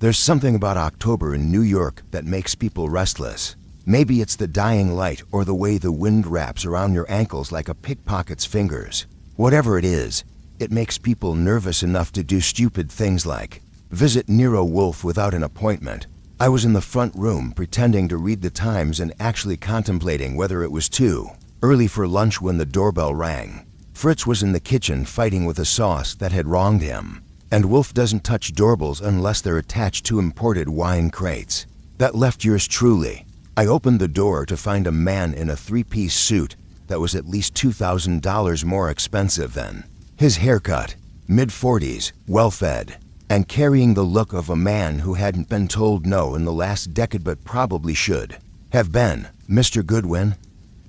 There's something about October in New York that makes people restless. Maybe it's the dying light or the way the wind wraps around your ankles like a pickpocket's fingers. Whatever it is, it makes people nervous enough to do stupid things like visit Nero Wolfe without an appointment. I was in the front room pretending to read the Times and actually contemplating whether it was too early for lunch when the doorbell rang. Fritz was in the kitchen fighting with a sauce that had wronged him. And Wolfe doesn't touch doorbells unless they're attached to imported wine crates. That left yours truly. I opened the door to find a man in a three-piece suit that was at least $2,000 more expensive than his haircut, mid-40s, well-fed, and carrying the look of a man who hadn't been told no in the last decade but probably should have been. "Mr. Goodwin?"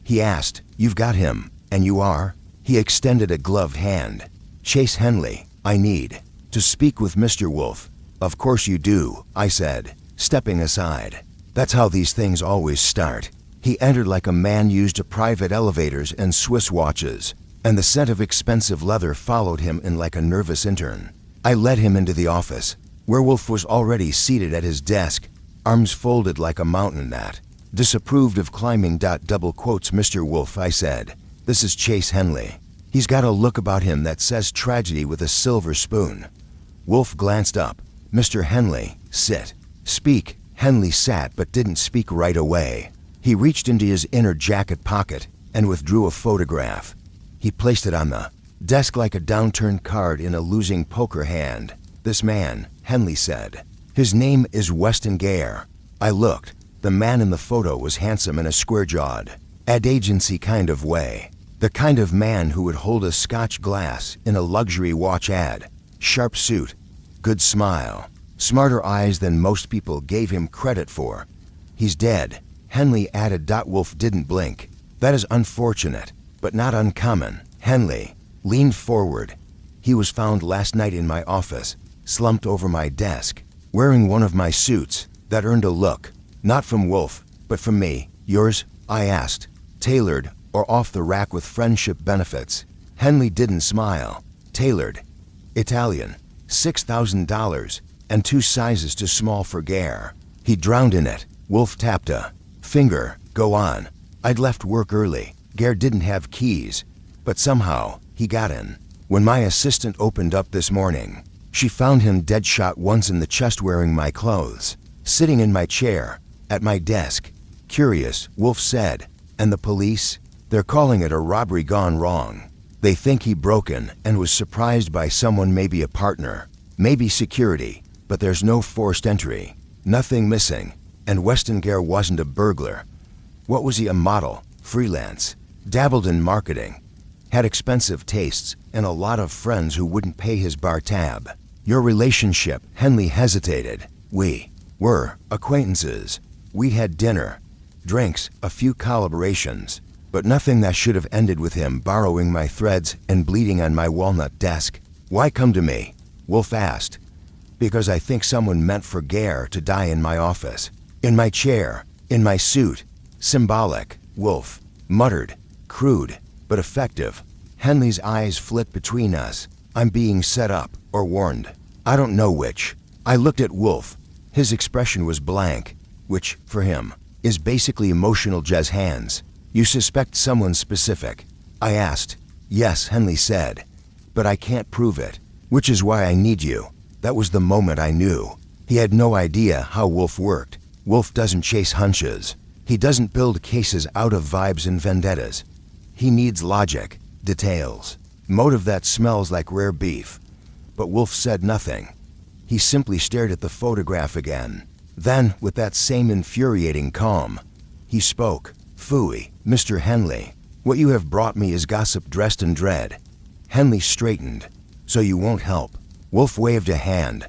he asked. "You've got him, and you are?" He extended a gloved hand. "Chase Henley, I need to speak with Mr. Wolfe." "Of course you do," I said, stepping aside. That's how these things always start. He entered like a man used to private elevators and Swiss watches, and the scent of expensive leather followed him in like a nervous intern. I led him into the office, where Wolfe was already seated at his desk, arms folded like a mountain that disapproved of climbing. Double quotes, "Mr. Wolfe," I said. "This is Chase Henley. He's got a look about him that says tragedy with a silver spoon." Wolfe glanced up. "Mr. Henley, sit. Speak." Henley sat but didn't speak right away. He reached into his inner jacket pocket and withdrew a photograph. He placed it on the desk like a downturned card in a losing poker hand. "This man," Henley said. "His name is Weston Garr." I looked. The man in the photo was handsome in a square-jawed, ad agency kind of way. The kind of man who would hold a Scotch glass in a luxury watch ad. Sharp suit, good smile, smarter eyes than most people gave him credit for. "He's dead," Henley added. Wolfe didn't blink. "That is unfortunate, but not uncommon." Henley leaned forward. "He was found last night in my office, slumped over my desk, wearing one of my suits." That earned a look, not from Wolfe, but from me. "Yours?" I asked. "Tailored or off the rack with friendship benefits?" Henley didn't smile. "Tailored. Italian. $6,000 and 2 sizes too small for Garr. He drowned in it." Wolfe tapped a finger. "Go on." "I'd left work early. Garr didn't have keys, but somehow he got in. When my assistant opened up this morning, she found him dead shot once in the chest wearing my clothes, sitting in my chair, at my desk." "Curious," Wolfe said. "And the police? They're calling it a robbery gone wrong. They think he broke in and was surprised by someone, maybe a partner, maybe security, but there's no forced entry, nothing missing, and Weston Garr wasn't a burglar. What was he, a model, freelance, dabbled in marketing, had expensive tastes, and a lot of friends who wouldn't pay his bar tab." "Your relationship?" Henley hesitated. "We were acquaintances. We'd had dinner, drinks, a few collaborations, but nothing that should have ended with him borrowing my threads and bleeding on my walnut desk." "Why come to me?" Wolfe asked. "Because I think someone meant for Garr to die in my office, in my chair, in my suit. Symbolic," Wolfe muttered. "Crude, but effective." Henley's eyes flit between us. "I'm being set up, or warned. I don't know which." I looked at Wolfe. His expression was blank, which, for him, is basically emotional jazz hands. "You suspect someone specific?" I asked. "Yes," Henley said, "but I can't prove it, which is why I need you." That was the moment I knew. He had no idea how Wolfe worked. Wolfe doesn't chase hunches. He doesn't build cases out of vibes and vendettas. He needs logic, details, motive that smells like rare beef. But Wolfe said nothing. He simply stared at the photograph again. Then, with that same infuriating calm, he spoke. "Phooey, Mr. Henley, what you have brought me is gossip dressed in dread." Henley straightened. "So you won't help?" Wolfe waved a hand.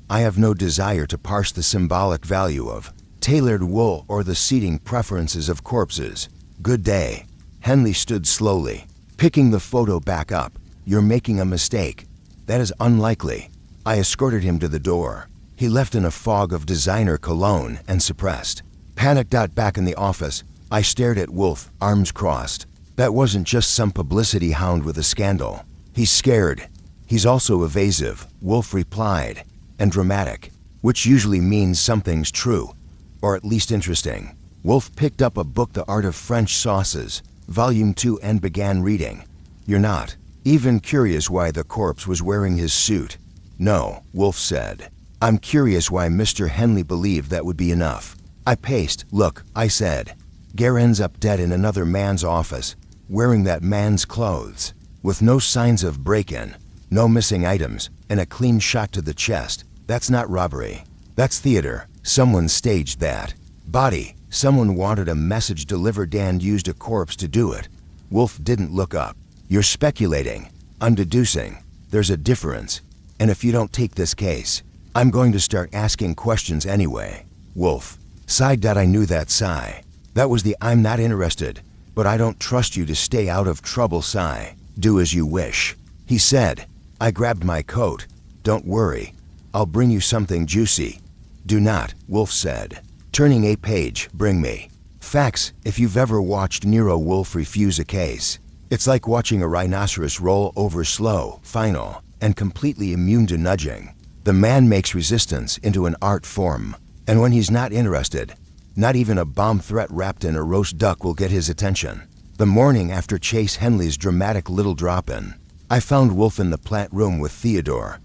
"I have no desire to parse the symbolic value of tailored wool or the seating preferences of corpses. Good day." Henley stood slowly, picking the photo back up. "You're making a mistake. That is unlikely." I escorted him to the door. He left in a fog of designer cologne and suppressed panic. Back in the office, I stared at Wolfe, arms crossed. That wasn't just some publicity hound with a scandal. He's scared. He's also evasive, Wolfe replied, and dramatic. which usually means something's true, or at least interesting. Wolfe picked up a book, The Art of French Sauces, Volume 2, and began reading. You're not even curious why the corpse was wearing his suit? No, Wolfe said. I'm curious why Mr. Henley believed that would be enough. I paced. Look, I said. Garr ends up dead in another man's office, wearing that man's clothes, with no signs of break-in, no missing items, and a clean shot to the chest. That's not robbery. That's theater. Someone staged that. Body. Someone wanted a message delivered and used a corpse to do it. Wolfe didn't look up. You're speculating. I'm deducing. There's a difference. And if you don't take this case, I'm going to start asking questions anyway. Wolfe sighed. I knew that sigh. That was the I'm not interested, but I don't trust you to stay out of trouble sigh. Do as you wish, he said. I grabbed my coat. Don't worry. I'll bring you something juicy. Do not, Wolfe said. Turning a page. Bring me facts. If you've ever watched Nero Wolfe refuse a case, it's like watching a rhinoceros roll over slow, final, and completely immune to nudging. The man makes resistance into an art form, and when he's not interested, not even a bomb threat wrapped in a roast duck will get his attention. The morning after Chase Henley's dramatic little drop-in, I found Wolfe in the plant room with Theodore.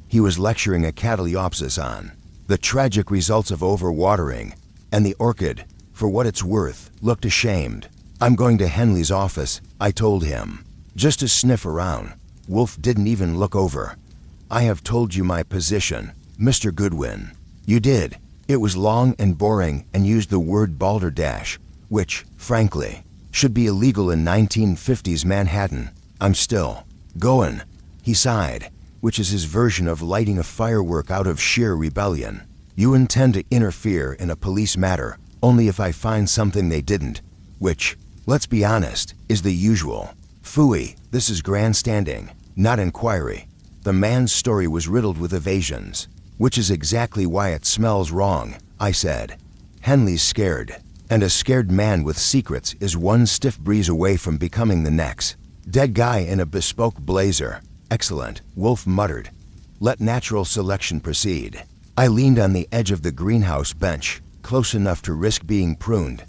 He was lecturing a cataleopsis on the tragic results of overwatering, and the orchid, for what it's worth, looked ashamed. I'm going to Henley's office, I told him, just to sniff around. Wolfe didn't even look over. I have told you my position, Mr. Goodwin. You did. It was long and boring and used the word balderdash, which, frankly, should be illegal in 1950s Manhattan. I'm still going, he sighed, which is his version of lighting a firework out of sheer rebellion. You intend to interfere in a police matter only if I find something they didn't, which, let's be honest, is the usual. Phooey, this is grandstanding, not inquiry. The man's story was riddled with evasions, which is exactly why it smells wrong, I said. Henley's scared, and a scared man with secrets is one stiff breeze away from becoming the next dead guy in a bespoke blazer. Excellent, Wolfe muttered. Let natural selection proceed. I leaned on the edge of the greenhouse bench, close enough to risk being pruned.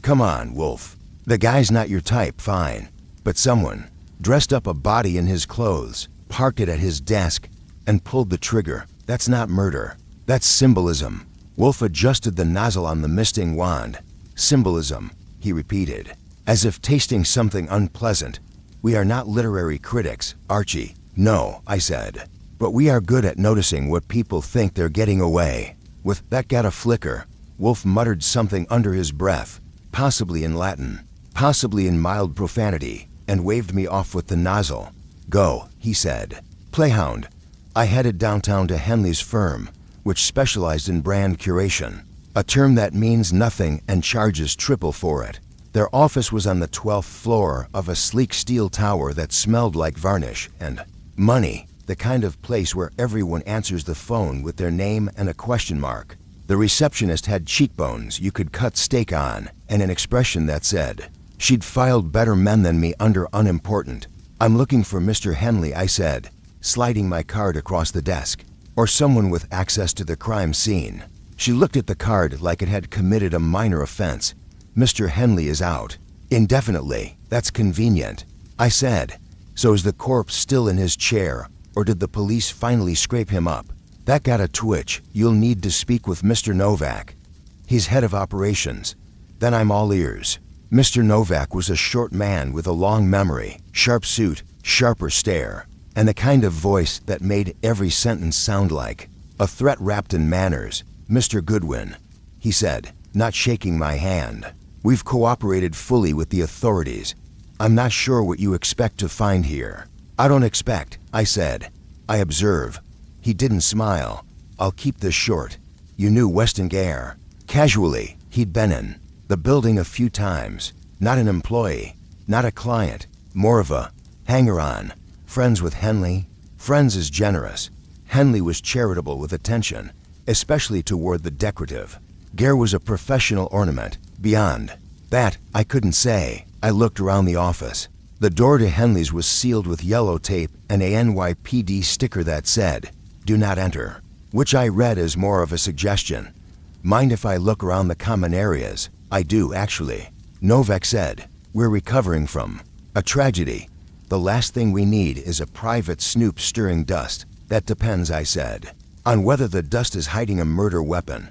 Come on, Wolfe. The guy's not your type, fine. But someone dressed up a body in his clothes, parked it at his desk, and pulled the trigger. That's not murder. That's symbolism. Wolfe adjusted the nozzle on the misting wand. Symbolism, he repeated, as if tasting something unpleasant. We are not literary critics, Archie. No, I said. But we are good at noticing what people think they're getting away with. That got a flicker. Wolfe muttered something under his breath, possibly in Latin, possibly in mild profanity, and waved me off with the nozzle. Go, he said. Playhound. I headed downtown to Henley's firm, which specialized in brand curation, a term that means nothing and charges triple for it. Their office was on the 12th floor of a sleek steel tower that smelled like varnish and money, the kind of place where everyone answers the phone with their name and a question mark. The receptionist had cheekbones you could cut steak on and an expression that said, she'd filed better men than me under unimportant. I'm looking for Mr. Henley, I said, sliding my card across the desk. Or someone with access to the crime scene. She looked at the card like it had committed a minor offense. Mr. Henley is out. Indefinitely. That's convenient, I said. So is the corpse still in his chair, or did the police finally scrape him up? That got a twitch. You'll need to speak with Mr. Novak. He's head of operations. Then I'm all ears. Mr. Novak was a short man with a long memory, sharp suit, sharper stare, and the kind of voice that made every sentence sound like a threat wrapped in manners. Mr. Goodwin, he said, not shaking my hand. We've cooperated fully with the authorities. I'm not sure what you expect to find here. I don't expect, I said. I observe. He didn't smile. I'll keep this short. You knew Weston Garr. Casually, he'd been in the building a few times. Not an employee, not a client, more of a hanger-on. Friends with Henley. Friends is generous. Henley was charitable with attention, especially toward the decorative. Garr was a professional ornament. Beyond that, I couldn't say. I looked around the office. The door to Henley's was sealed with yellow tape and a NYPD sticker that said, "Do not enter." which I read as more of a suggestion. Mind if I look around the common areas? I do, actually. Novak said, we're recovering from a tragedy. The last thing we need is a private snoop stirring dust. That depends, I said, on whether the dust is hiding a murder weapon.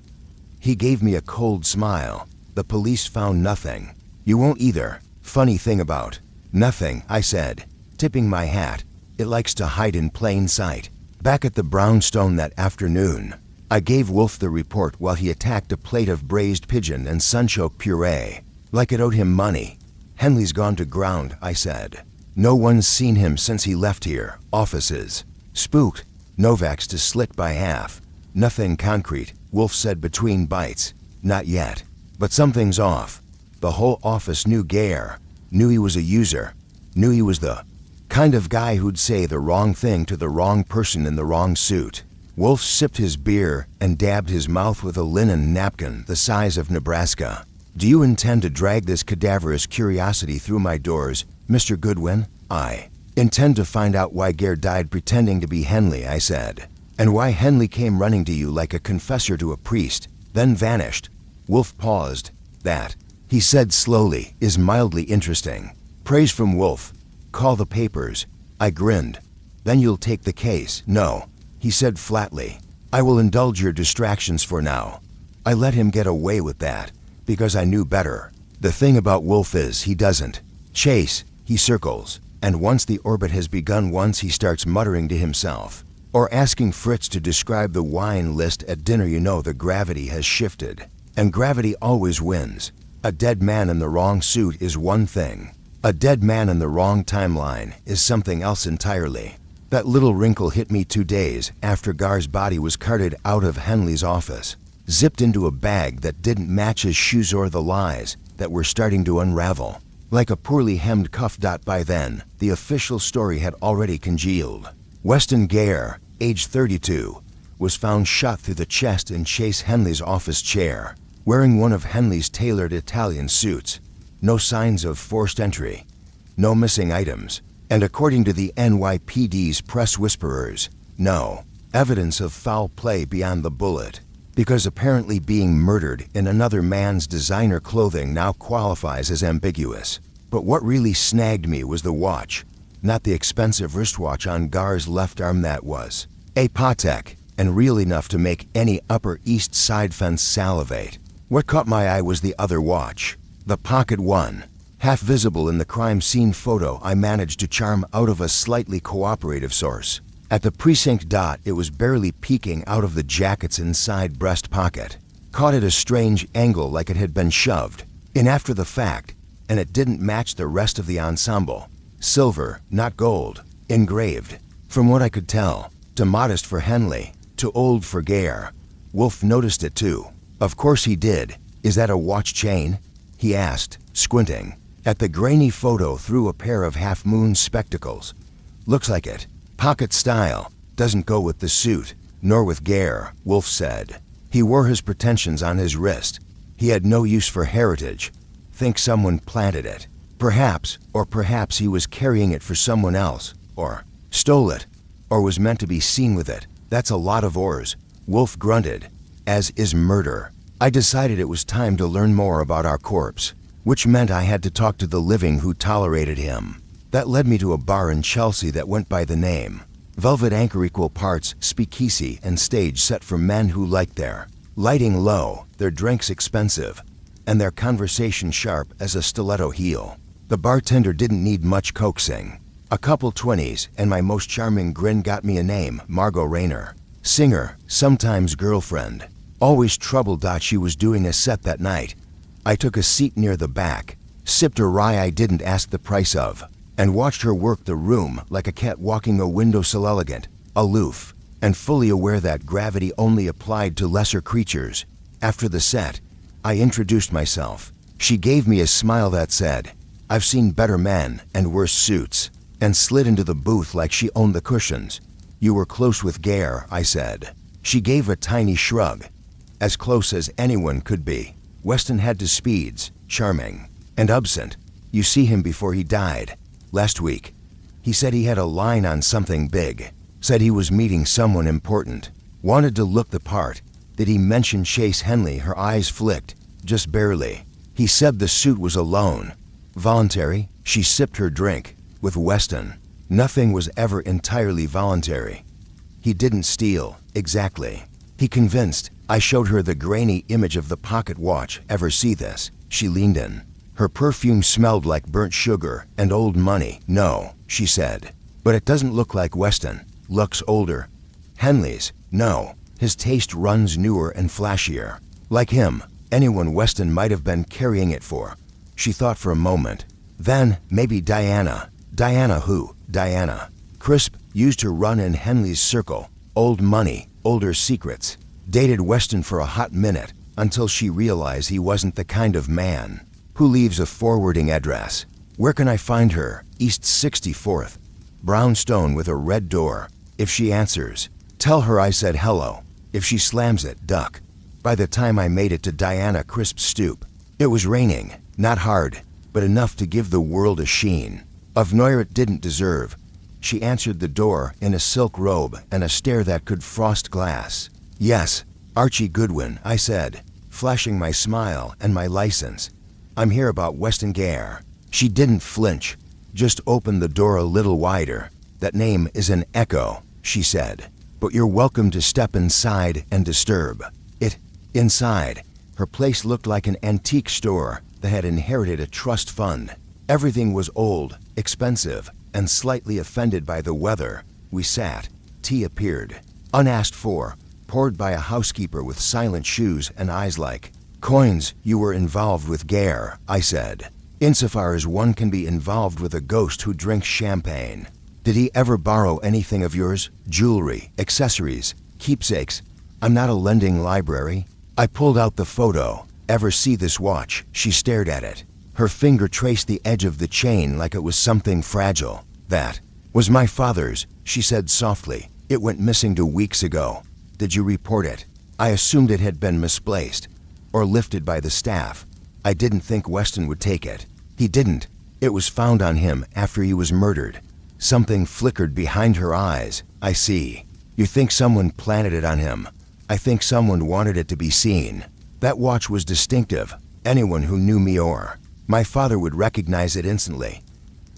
He gave me a cold smile. The police found nothing. You won't either. Funny thing about nothing, I said, tipping my hat. It likes to hide in plain sight. Back at the brownstone that afternoon, I gave Wolfe the report while he attacked a plate of braised pigeon and sunchoke puree, like it owed him money. Henley's gone to ground, I said. No one's seen him since he left here. Offices spooked. Novak's to slit by half. Nothing concrete, Wolfe said between bites. Not yet. But something's off. The whole office knew Garr, knew he was a user, knew he was the kind of guy who'd say the wrong thing to the wrong person in the wrong suit. Wolfe sipped his beer and dabbed his mouth with a linen napkin the size of Nebraska. Do you intend to drag this cadaverous curiosity through my doors, Mr. Goodwin? I intend to find out why Garr died pretending to be Henley, I said, and why Henley came running to you like a confessor to a priest, then vanished. Wolfe paused. That, he said slowly, is mildly interesting. Praise from Wolfe. Call the papers. I grinned. Then you'll take the case. No, he said flatly. I will indulge your distractions for now. I let him get away with that because I knew better. The thing about Wolfe is he doesn't chase, he circles. And once the orbit has begun, once he starts muttering to himself or asking Fritz to describe the wine list at dinner, you know the gravity has shifted. And gravity always wins. A dead man in the wrong suit is one thing. A dead man in the wrong timeline is something else entirely. That little wrinkle hit me 2 days after Garr's body was carted out of Henley's office, zipped into a bag that didn't match his shoes or the lies that were starting to unravel. Like a poorly hemmed cuff. By then, the official story had already congealed. Weston Garr, age 32, was found shot through the chest in Chase Henley's office chair, wearing one of Henley's tailored Italian suits. No signs of forced entry, no missing items, and according to the NYPD's press whisperers, no evidence of foul play beyond the bullet, because apparently being murdered in another man's designer clothing now qualifies as ambiguous. But what really snagged me was the watch, not the expensive wristwatch on Garr's left arm. That was a Patek, and real enough to make any Upper East Side fence salivate. What caught my eye was the other watch, the pocket one, half visible in the crime scene photo I managed to charm out of a slightly cooperative source. At the precinct. It was barely peeking out of the jacket's inside breast pocket, caught at a strange angle like it had been shoved in after the fact, and it didn't match the rest of the ensemble. Silver, not gold, engraved. From what I could tell, too modest for Henley, too old for Garr. Wolfe noticed it too. Of course he did. Is that a watch chain? He asked, squinting at the grainy photo through a pair of half-moon spectacles. Looks like it. Pocket style. Doesn't go with the suit, nor with Garr, Wolfe said. He wore his pretensions on his wrist. He had no use for heritage. Think someone planted it. Perhaps, or perhaps he was carrying it for someone else, or stole it, or was meant to be seen with it. That's a lot of ors, Wolfe grunted, as is murder. I decided it was time to learn more about our corpse, which meant I had to talk to the living who tolerated him. That led me to a bar in Chelsea that went by the name Velvet Anchor, equal parts speakeasy and stage set for men who liked their lighting low, their drinks expensive, and their conversation sharp as a stiletto heel. The bartender didn't need much coaxing. A couple 20s and my most charming grin got me a name, Margot Rayner. Singer, sometimes girlfriend. Always troubled. She was doing a set that night. I took a seat near the back, sipped a rye I didn't ask the price of, and watched her work the room like a cat walking a windowsill, elegant, aloof, and fully aware that gravity only applied to lesser creatures. After the set, I introduced myself. She gave me a smile that said, "I've seen better men and worse suits," and slid into the booth like she owned the cushions. "You were close with Garr," I said. She gave a tiny shrug. As close as anyone could be. Weston had to speeds, charming, and absent. You see him before he died. Last week. He said he had a line on something big. Said he was meeting someone important. Wanted to look the part. Did he mention Chase Henley? Her eyes flicked, just barely. He said the suit was a loan. Voluntary? She sipped her drink. With Weston, nothing was ever entirely voluntary. He didn't steal, exactly. He convinced. I showed her the grainy image of the pocket watch. Ever see this? She leaned in. Her perfume smelled like burnt sugar and old money. No, she said. But it doesn't look like Weston. Looks older. Henley's? No. His taste runs newer and flashier. Like him, anyone Weston might have been carrying it for. She thought for a moment. Then, maybe Diana. Diana who? Diana. Crisp used to run in Henley's circle. Old money, older secrets. Dated Weston for a hot minute, until she realized he wasn't the kind of man who leaves a forwarding address. Where can I find her? East 64th. Brownstone with a red door. If she answers, tell her I said hello. If she slams it, duck. By the time I made it to Diana Crisp's stoop, it was raining. Not hard, but enough to give the world a sheen of noir it didn't deserve. She answered the door in a silk robe and a stare that could frost glass. Yes, Archie Goodwin, I said, flashing my smile and my license. I'm here about Weston Garr. She didn't flinch, just opened the door a little wider. That name is an echo, she said, but you're welcome to step inside and disturb it. Inside, her place looked like an antique store that had inherited a trust fund. Everything was old, expensive, and slightly offended by the weather. We sat. Tea appeared, unasked for, poured by a housekeeper with silent shoes and eyes like coins. You were involved with Garr, I said, insofar as one can be involved with a ghost who drinks champagne. Did he ever borrow anything of yours? Jewelry, accessories, keepsakes? I'm not a lending library. I pulled out the photo. Ever see this watch? She stared at it. Her finger traced the edge of the chain like it was something fragile. That was my father's, she said softly. It went missing 2 weeks ago. Did you report it? I assumed it had been misplaced or lifted by the staff. I didn't think Weston would take it. He didn't. It was found on him after he was murdered. Something flickered behind her eyes. I see. You think someone planted it on him. I think someone wanted it to be seen. That watch was distinctive. Anyone who knew me or my father would recognize it instantly.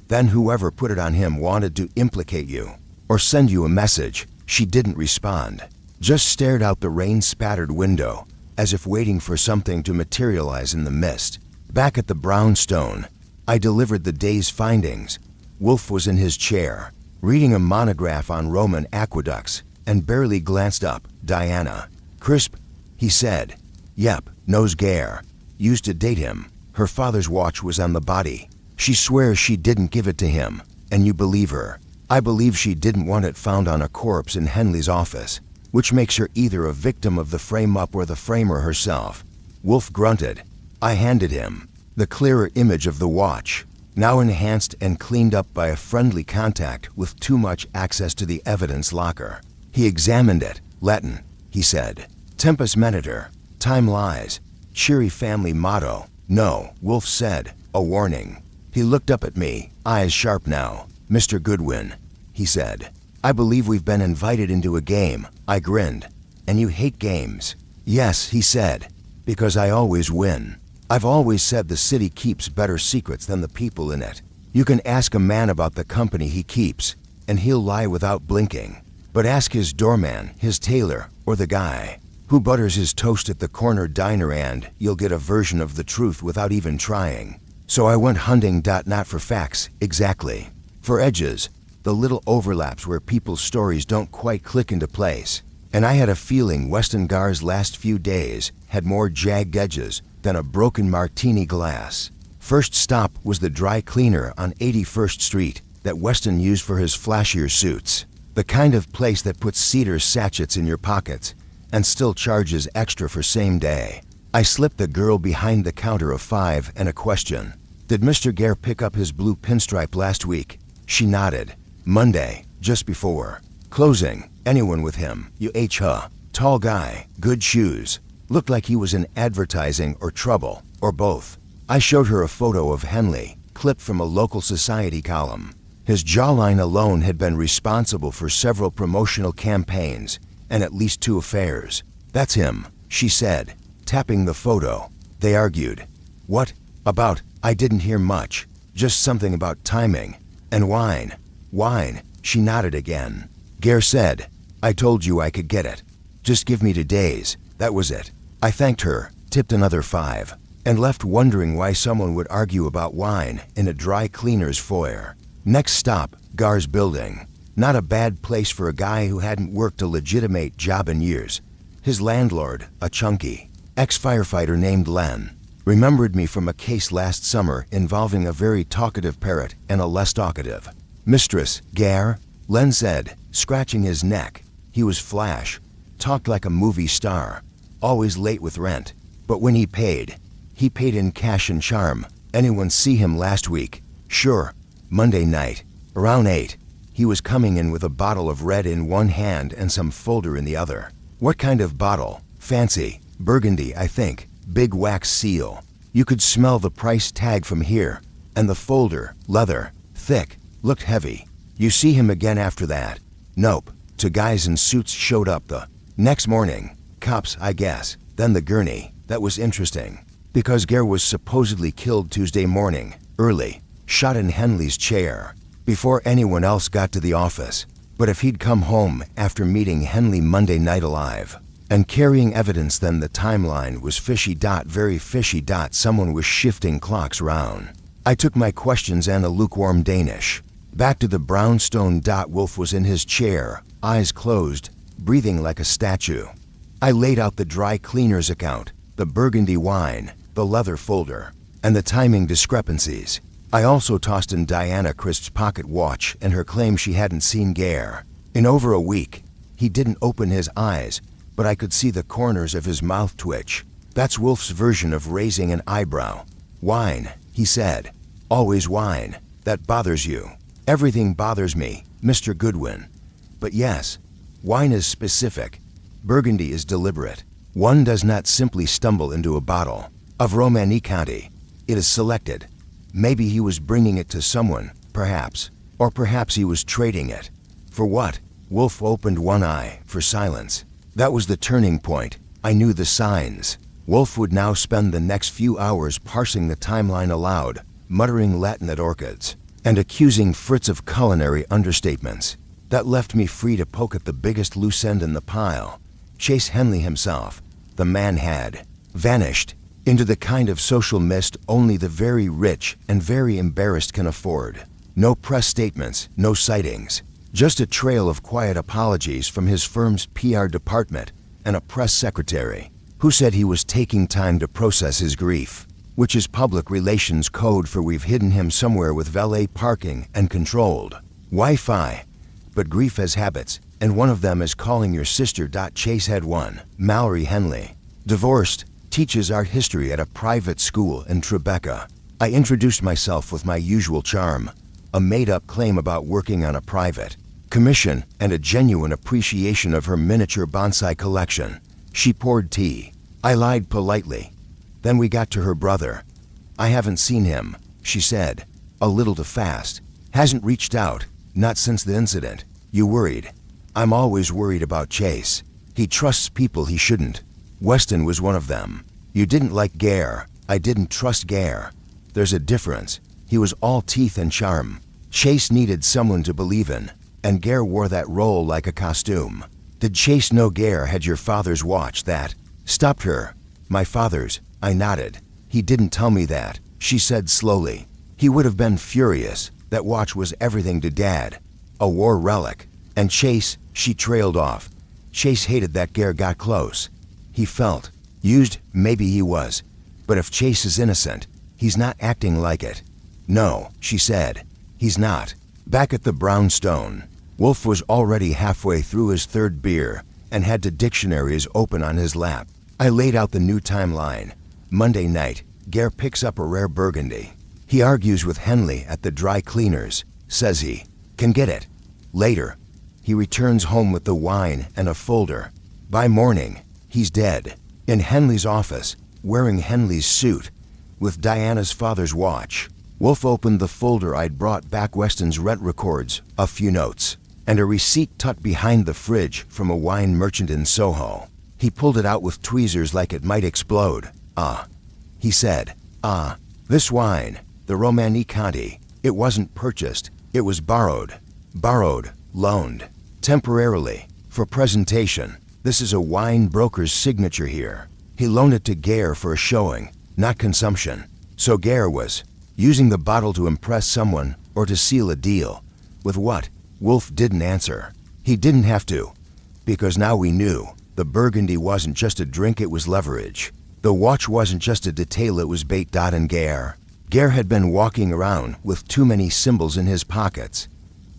Then whoever put it on him wanted to implicate you or send you a message. She didn't respond, just stared out the rain-spattered window, as if waiting for something to materialize in the mist. Back at the brownstone, I delivered the day's findings. Wolfe was in his chair, reading a monograph on Roman aqueducts, and barely glanced up. Diana. Crisp, he said. Yep, knows Garr. Used to date him. Her father's watch was on the body. She swears she didn't give it to him, and you believe her. I believe she didn't want it found on a corpse in Henley's office, which makes her either a victim of the frame-up or the framer herself. Wolfe grunted. I handed him the clearer image of the watch, now enhanced and cleaned up by a friendly contact with too much access to the evidence locker. He examined it. Latin, he said. Tempus Meditor. Time lies. Cheery family motto. No, Wolfe said. A warning. He looked up at me, eyes sharp now. Mr. Goodwin, he said. I believe we've been invited into a game. I grinned. And you hate games? Yes, he said. Because I always win. I've always said the city keeps better secrets than the people in it. You can ask a man about the company he keeps, and he'll lie without blinking. But ask his doorman, his tailor, or the guy who butters his toast at the corner diner and you'll get a version of the truth without even trying. So I went hunting, not for facts, exactly. For edges, the little overlaps where people's stories don't quite click into place. And I had a feeling Weston Garr's last few days had more jagged edges than a broken martini glass. First stop was the dry cleaner on 81st Street that Weston used for his flashier suits. The kind of place that puts cedar sachets in your pockets and still charges extra for same day. I slipped the girl behind the counter a $5 and a question. Did Mr. Garr pick up his blue pinstripe last week? She nodded. Monday, just before closing. Anyone with him? Huh? Tall guy, good shoes. Looked like he was in advertising or trouble, or both. I showed her a photo of Henley, clipped from a local society column. His jawline alone had been responsible for several promotional campaigns, and at least 2 affairs. That's him, she said, tapping the photo. They argued. What? About? I didn't hear much. Just something about timing. And wine. Wine, she nodded again. Garr said, I told you I could get it. Just give me 2 days. That was it. I thanked her, tipped another 5, and left wondering why someone would argue about wine in a dry cleaner's foyer. Next stop, Garr's building. Not a bad place for a guy who hadn't worked a legitimate job in years. His landlord, a chunky ex-firefighter named Len, remembered me from a case last summer involving a very talkative parrot and a less talkative mistress. Garr, Len said, scratching his neck. He was flash, talked like a movie star, always late with rent. But when he paid in cash and charm. Anyone see him last week? Sure. Monday night, around 8. He was coming in with a bottle of red in one hand and some folder in the other. What kind of bottle? Fancy. Burgundy, I think. Big wax seal. You could smell the price tag from here. And the folder, leather, thick, looked heavy. You see him again after that? Nope. 2 guys in suits showed up the next morning. Cops, I guess. Then the gurney. That was interesting. Because Garr was supposedly killed Tuesday morning, early, shot in Henley's chair, before anyone else got to the office. But if he'd come home after meeting Henley Monday night alive and carrying evidence, then the timeline was fishy. Very fishy. Someone was shifting clocks round. I took my questions and a lukewarm Danish. Back to the brownstone. Wolfe was in his chair, eyes closed, breathing like a statue. I laid out the dry cleaner's account, the Burgundy wine, the leather folder, and the timing discrepancies. I also tossed in Diana Crisp's pocket watch and her claim she hadn't seen Garr in over a week. He didn't open his eyes, but I could see the corners of his mouth twitch. That's Wolfe's version of raising an eyebrow. Wine, he said. Always wine. That bothers you. Everything bothers me, Mr. Goodwin. But yes, wine is specific. Burgundy is deliberate. One does not simply stumble into a bottle of Romani County. It is selected. Maybe he was bringing it to someone, perhaps. Or perhaps he was trading it. For what? Wolfe opened one eye, for silence. That was the turning point. I knew the signs. Wolfe would now spend the next few hours parsing the timeline aloud, muttering Latin at orchids, and accusing Fritz of culinary understatements. That left me free to poke at the biggest loose end in the pile. Chase Henley himself. The man had vanished into the kind of social mist only the very rich and very embarrassed can afford. No press statements, no sightings. Just a trail of quiet apologies from his firm's PR department and a press secretary who said he was taking time to process his grief, which is public relations code for we've hidden him somewhere with valet parking and controlled Wi-Fi. But grief has habits, and one of them is calling your sister. Chase had one. Mallory Henley, divorced, teaches art history at a private school in Tribeca. I introduced myself with my usual charm, a made-up claim about working on a private commission and a genuine appreciation of her miniature bonsai collection. She poured tea. I lied politely. Then we got to her brother. I haven't seen him, she said, a little too fast. Hasn't reached out, not since the incident. You worried? I'm always worried about Chase. He trusts people he shouldn't. Weston was one of them. You didn't like Garr. I didn't trust Garr. There's a difference. He was all teeth and charm. Chase needed someone to believe in, and Garr wore that role like a costume. Did Chase know Garr had your father's watch? That stopped her. My father's, I nodded. He didn't tell me that, she said slowly. He would have been furious. That watch was everything to Dad. A war relic. And Chase, she trailed off. Chase hated that Garr got close. He felt used. Maybe he was. But if Chase is innocent, he's not acting like it. No, she said. He's not. Back at the brownstone, Wolfe was already halfway through his 3rd beer and had the dictionaries open on his lap. I laid out the new timeline. Monday night, Garr picks up a rare Burgundy. He argues with Henley at the dry cleaners, says he can get it. Later, he returns home with the wine and a folder. By morning, he's dead. In Henley's office, wearing Henley's suit, with Diana's father's watch. Wolfe opened the folder I'd brought back, Weston's rent records, a few notes. and a receipt tucked behind the fridge from a wine merchant in Soho. He pulled it out with tweezers like it might explode. "Ah," he said. "Ah, this wine, the Romanée-Conti, it wasn't purchased, it was borrowed. Borrowed, loaned, temporarily, for presentation. This is a wine broker's signature here. He loaned it to Garr for a showing, not consumption. So Garr was using the bottle to impress someone or to seal a deal. With what?" Wolfe didn't answer. He didn't have to, because now we knew the Burgundy wasn't just a drink, it was leverage. The watch wasn't just a detail, it was bait. And Garr had been walking around with too many symbols in his pockets.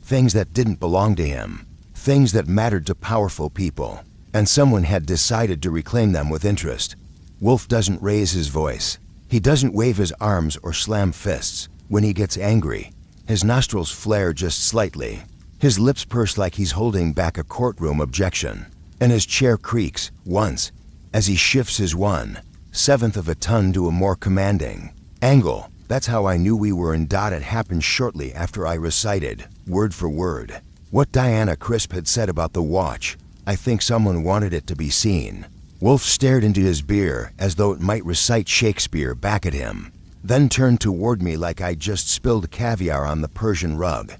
Things that didn't belong to him. Things that mattered to powerful people. And someone had decided to reclaim them with interest. Wolfe doesn't raise his voice. He doesn't wave his arms or slam fists. When he gets angry, his nostrils flare just slightly. His lips purse like he's holding back a courtroom objection. And his chair creaks once as he shifts his 1/7 of a ton to a more commanding angle. That's how I knew we were in. It happened shortly after I recited, word for word, what Diana Crisp had said about the watch. I think someone wanted it to be seen. Wolfe stared into his beer as though it might recite Shakespeare back at him, then turned toward me like I'd just spilled caviar on the Persian rug.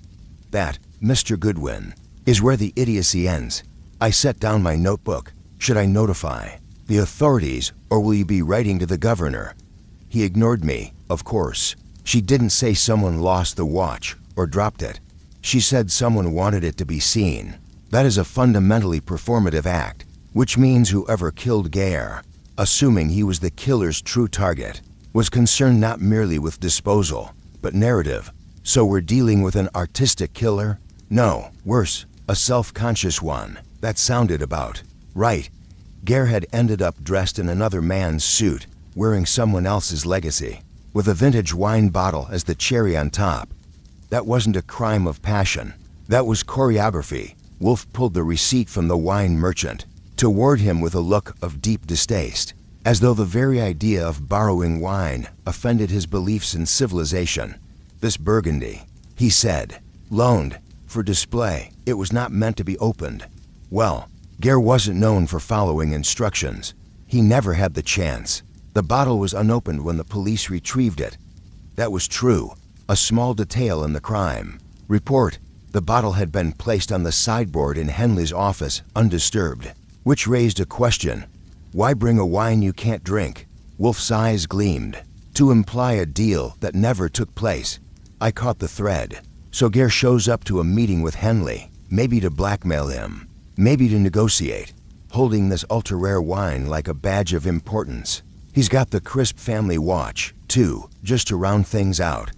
"That, Mr. Goodwin, is where the idiocy ends." I set down my notebook. "Should I notify the authorities, or will you be writing to the governor?" He ignored me. "Of course." She didn't say someone lost the watch or dropped it. She said someone wanted it to be seen. That is a fundamentally performative act, which means whoever killed Garr, assuming he was the killer's true target, was concerned not merely with disposal, but narrative. So we're dealing with an artistic killer? No, worse, a self-conscious one. That sounded about right. Garr had ended up dressed in another man's suit, wearing someone else's legacy, with a vintage wine bottle as the cherry on top. That wasn't a crime of passion. That was choreography. Wolfe pulled the receipt from the wine merchant toward him with a look of deep distaste, as though the very idea of borrowing wine offended his beliefs in civilization. "This Burgundy," he said, "loaned, for display. It was not meant to be opened." Well, Garr wasn't known for following instructions. He never had the chance. The bottle was unopened when the police retrieved it. That was true, a small detail in the crime report. The bottle had been placed on the sideboard in Henley's office, undisturbed, which raised a question. Why bring a wine you can't drink? Wolfe's eyes gleamed, to imply a deal that never took place. I caught the thread. So Garr shows up to a meeting with Henley, maybe to blackmail him, maybe to negotiate, holding this ultra-rare wine like a badge of importance. He's got the Crisp family watch, too, just to round things out.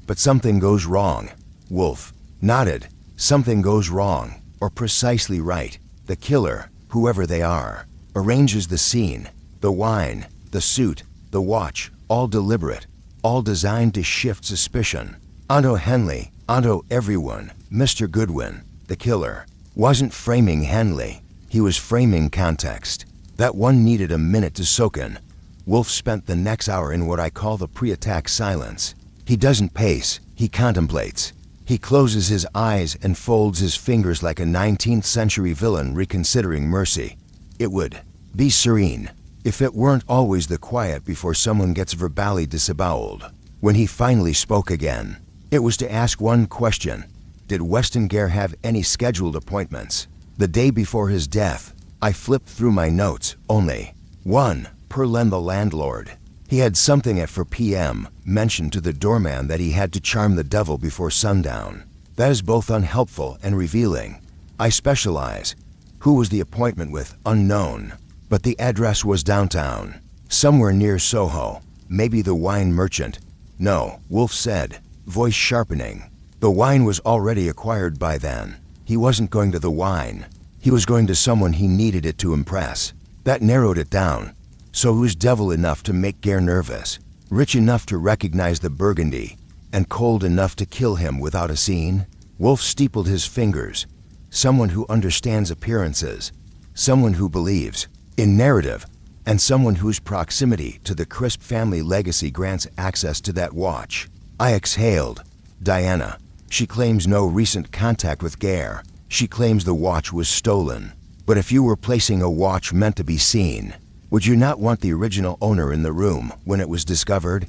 But something goes wrong. Wolfe nodded. Something goes wrong, or precisely right. The killer, whoever they are, arranges the scene. The wine, the suit, the watch, all deliberate, all designed to shift suspicion. Onto Henley, onto everyone. Mr. Goodwin, the killer, wasn't framing Henley. He was framing context. That one needed a minute to soak in. Wolfe spent the next hour in what I call the pre-attack silence. He doesn't pace, he contemplates. He closes his eyes and folds his fingers like a 19th century villain reconsidering mercy. It would be serene if it weren't always the quiet before someone gets verbally disemboweled. When he finally spoke again, it was to ask one question. Did Weston Garr have any scheduled appointments? The day before his death, I flipped through my notes. Only one, per Len the landlord. He had something at 4 p.m., mentioned to the doorman that he had to charm the devil before sundown. That is both unhelpful and revealing. I specialize. Who was the appointment with? Unknown. But the address was downtown, somewhere near Soho. Maybe the wine merchant. No, Wolfe said, voice sharpening. The wine was already acquired by then. He wasn't going to the wine. He was going to someone he needed it to impress. That narrowed it down. So who's devil enough to make Garr nervous, rich enough to recognize the Burgundy, and cold enough to kill him without a scene? Wolfe steepled his fingers. Someone who understands appearances, someone who believes in narrative, and someone whose proximity to the Crisp family legacy grants access to that watch. I exhaled. Diana. She claims no recent contact with Garr. She claims the watch was stolen. But if you were placing a watch meant to be seen, would you not want the original owner in the room when it was discovered?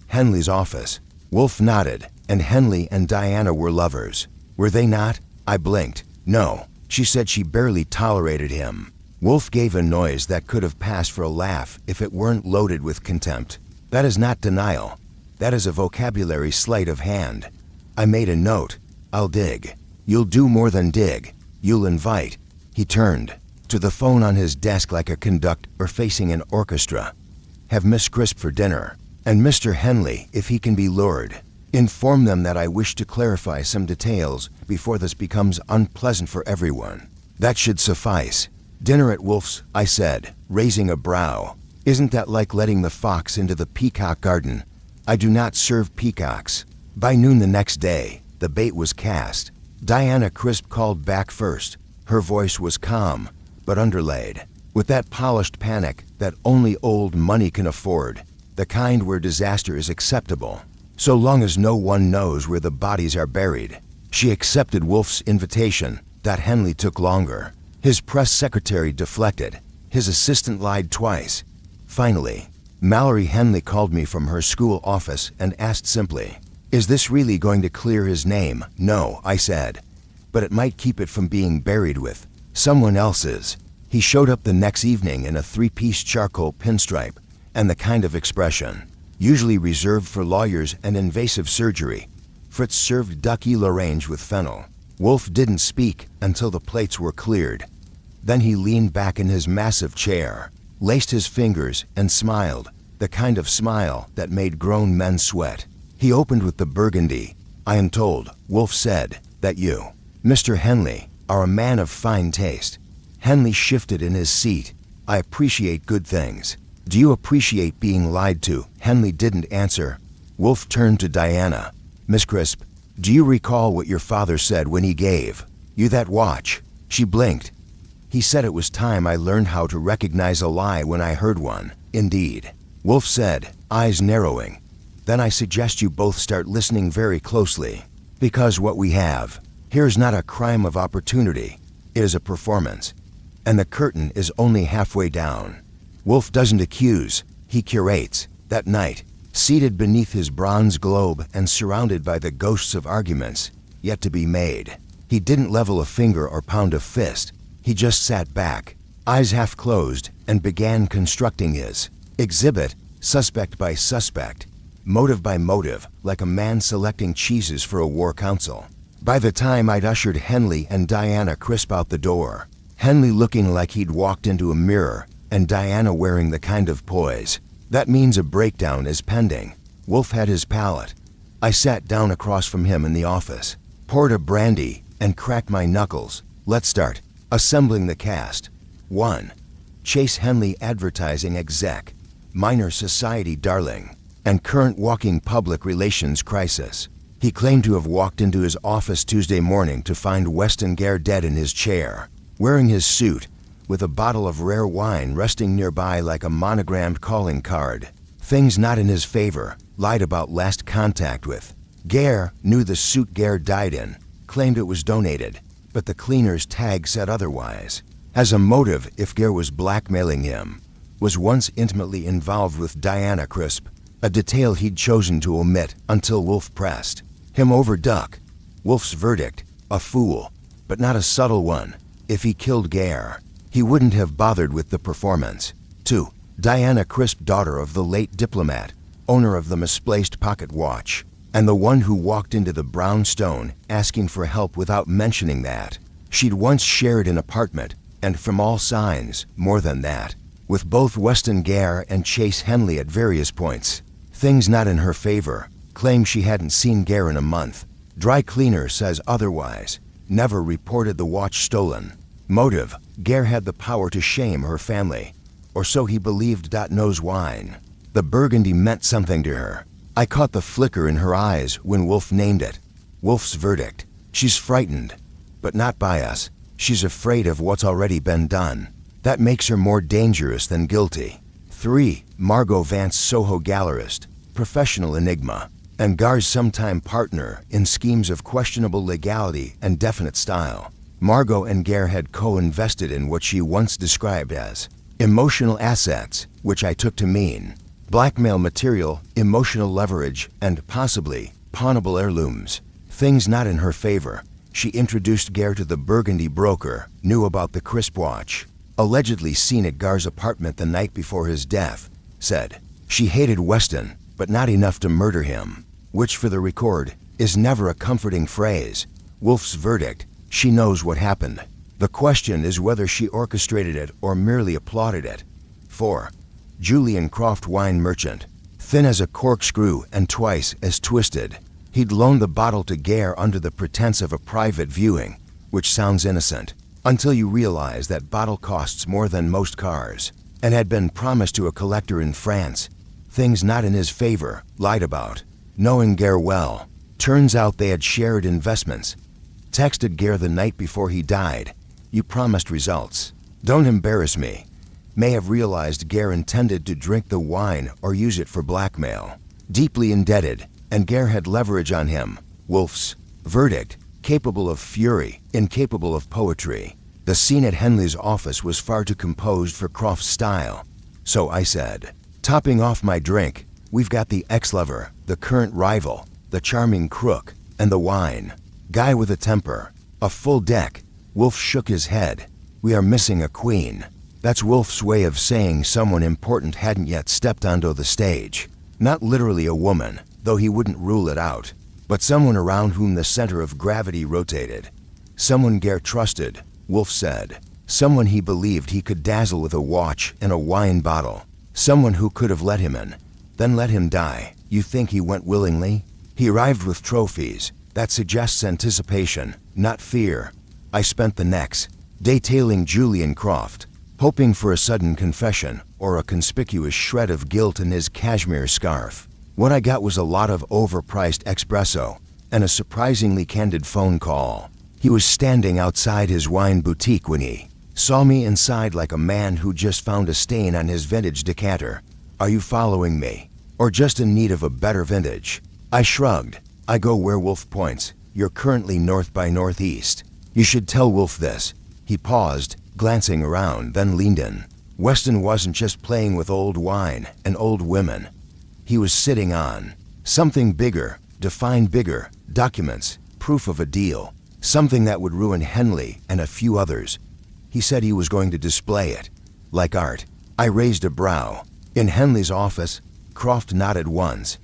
Henley's office. Wolfe nodded, and Henley and Diana were lovers. Were they not? I blinked. No. She said she barely tolerated him. Wolfe gave a noise that could have passed for a laugh if it weren't loaded with contempt. That is not denial. That is a vocabulary sleight of hand. I made a note. I'll dig. You'll do more than dig. You'll invite. He turned to the phone on his desk like a conductor facing an orchestra. Have Miss Crisp for dinner. And Mr. Henley, if he can be lured. Inform them that I wish to clarify some details before this becomes unpleasant for everyone. That should suffice. Dinner at Wolfe's, I said, raising a brow. Isn't that like letting the fox into the peacock garden? I do not serve peacocks. By noon the next day, the bait was cast. Diana Crisp called back first. Her voice was calm, but underlaid with that polished panic that only old money can afford, the kind where disaster is acceptable, so long as no one knows where the bodies are buried. She accepted Wolfe's invitation. That Henley took longer. His press secretary deflected. His assistant lied twice. Finally, Mallory Henley called me from her school office and asked simply, "Is this really going to clear his name?" "No," I said, "but it might keep it from being buried with someone else's." He showed up the next evening in a three-piece charcoal pinstripe and the kind of expression usually reserved for lawyers and invasive surgery. Fritz served ducky Lorraine with fennel. Wolfe didn't speak until the plates were cleared. Then he leaned back in his massive chair, laced his fingers, and smiled, the kind of smile that made grown men sweat. He opened with the Burgundy. "I am told," Wolfe said, "that you, Mr. Henley, are a man of fine taste." Henley shifted in his seat. "I appreciate good things." "Do you appreciate being lied to?" Henley didn't answer. Wolfe turned to Diana. "Miss Crisp, do you recall what your father said when he gave you that watch?" She blinked. "He said it was time I learned how to recognize a lie when I heard one." "Indeed," Wolfe said, eyes narrowing. "Then I suggest you both start listening very closely. Because what we have here is not a crime of opportunity. It is a performance. And the curtain is only halfway down. Wolfe doesn't accuse, he curates." That night, seated beneath his bronze globe and surrounded by the ghosts of arguments yet to be made, he didn't level a finger or pound a fist. He just sat back, eyes half closed, and began constructing his exhibit, suspect by suspect, motive by motive, like a man selecting cheeses for a war council. By the time I'd ushered Henley and Diana Crisp out the door, Henley looking like he'd walked into a mirror, and Diana wearing the kind of poise that means a breakdown is pending, Wolfe had his palate. I sat down across from him in the office, poured a brandy, and cracked my knuckles. "Let's start." Assembling the cast. 1. Chase Henley, advertising exec, minor society darling, and current walking public relations crisis. He claimed to have walked into his office Tuesday morning to find Weston Garr dead in his chair, wearing his suit, with a bottle of rare wine resting nearby like a monogrammed calling card. Things not in his favor, lied about last contact with. Garr knew the suit Garr died in, claimed it was donated, but the cleaner's tag said otherwise. As a motive, if Garr was blackmailing him, was once intimately involved with Diana Crisp, a detail he'd chosen to omit until Wolfe pressed him over duck. Wolfe's verdict, a fool, but not a subtle one. If he killed Garr, he wouldn't have bothered with the performance. 2. Diana Crisp, daughter of the late diplomat, owner of the misplaced pocket watch, and the one who walked into the brownstone asking for help without mentioning that she'd once shared an apartment, and from all signs, more than that, with both Weston Garr and Chase Henley at various points. Things not in her favor, claims she hadn't seen Garr in a month. Dry cleaner says otherwise, never reported the watch stolen. Motive, Garr had the power to shame her family, or so he believed. Knows wine. The Burgundy meant something to her. I caught the flicker in her eyes when Wolfe named it. Wolfe's verdict, she's frightened, but not by us. She's afraid of what's already been done. That makes her more dangerous than guilty. 3. Margot Vance, Soho gallerist, professional enigma, and Garr's sometime partner in schemes of questionable legality and definite style. Margot and Garr had co-invested in what she once described as emotional assets, which I took to mean blackmail material, emotional leverage, and possibly pawnable heirlooms. Things not in her favor. She introduced Garr to the Burgundy broker, knew about the crisp watch, allegedly seen at Garr's apartment the night before his death, said she hated Weston, but not enough to murder him, which for the record is never a comforting phrase. Wolfe's verdict: she knows what happened. The question is whether she orchestrated it or merely applauded it. 4. Julian Croft, wine merchant, thin as a corkscrew and twice as twisted. He'd loaned the bottle to Garr under the pretense of a private viewing, which sounds innocent, until you realize that bottle costs more than most cars, and had been promised to a collector in France. Things not in his favor, lied about. Knowing Garr well, turns out they had shared investments. Texted Garr the night before he died. You promised results. Don't embarrass me. May have realized Garr intended to drink the wine or use it for blackmail. Deeply indebted, and Garr had leverage on him. Wolfe's verdict: capable of fury, incapable of poetry. The scene at Henley's office was far too composed for Croft's style. So I said, topping off my drink, we've got the ex-lover, the current rival, the charming crook, and the wine. Guy with a temper. A full deck. Wolfe shook his head. We are missing a queen. That's Wolfe's way of saying someone important hadn't yet stepped onto the stage. Not literally a woman, though he wouldn't rule it out, but someone around whom the center of gravity rotated. Someone Garr trusted, Wolfe said. Someone he believed he could dazzle with a watch and a wine bottle. Someone who could have let him in, then let him die. You think he went willingly? He arrived with trophies. That suggests anticipation, not fear. I spent the next day tailing Julian Croft, hoping for a sudden confession or a conspicuous shred of guilt in his cashmere scarf. What I got was a lot of overpriced espresso and a surprisingly candid phone call. He was standing outside his wine boutique when he saw me inside, like a man who just found a stain on his vintage decanter. Are you following me? Or just in need of a better vintage? I shrugged. I go where Wolfe points. You're currently north by northeast. You should tell Wolfe this. He paused, glancing around, then leaned in. Weston wasn't just playing with old wine and old women. He was sitting on something bigger. Define bigger. Documents. Proof of a deal. Something that would ruin Henley and a few others. He said he was going to display it. Like art. I raised a brow. In Henley's office, Croft nodded once.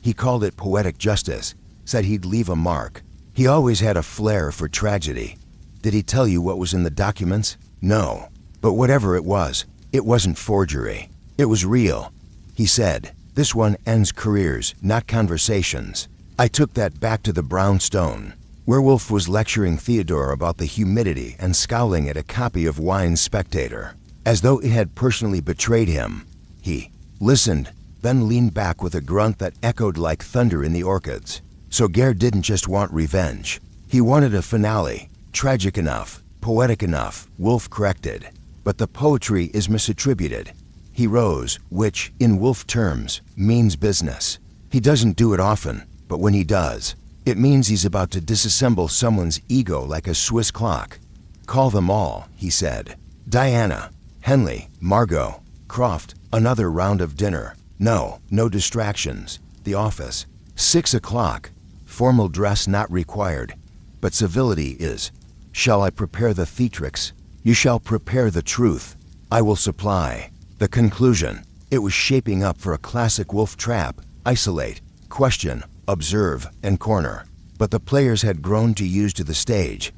He called it poetic justice. Said he'd leave a mark. He always had a flair for tragedy. Did he tell you what was in the documents? No. But whatever it wasn't forgery. It was real. He said, this one ends careers, not conversations. I took that back to the brownstone, where Wolfe was lecturing Theodore about the humidity and scowling at a copy of Wine Spectator, as though it had personally betrayed him. He listened, then leaned back with a grunt that echoed like thunder in the orchids. So Garr didn't just want revenge. He wanted a finale. Tragic enough, poetic enough, Wolfe corrected. But the poetry is misattributed. He rose, which, in Wolfe terms, means business. He doesn't do it often, but when he does, it means he's about to disassemble someone's ego like a Swiss clock. Call them all, he said. Diana, Henley, Margot, Croft, another round of dinner. No distractions. The office. 6 o'clock. Formal dress not required, but civility is. Shall I prepare the theatrics? You shall prepare the truth. I will supply. The conclusion. It was shaping up for a classic Wolfe trap. Isolate, question, observe, and corner. But the players had grown too used to the stage.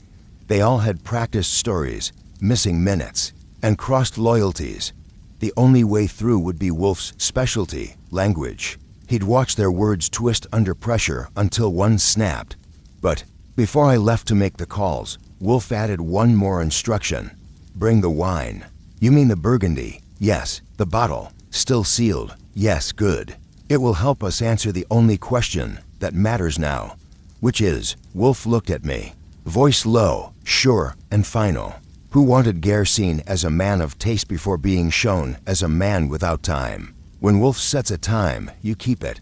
They all had practiced stories, missing minutes, and crossed loyalties. The only way through would be Wolfe's specialty, language. He'd watch their words twist under pressure until one snapped. But before I left to make the calls, Wolfe added one more instruction. Bring the wine. You mean the Burgundy? Yes. The bottle. Still sealed? Yes, good. It will help us answer the only question that matters now, which is, Wolfe looked at me. Voice low, sure, and final. Who wanted Garr seen as a man of taste before being shown as a man without time? When Wolfe sets a time, you keep it.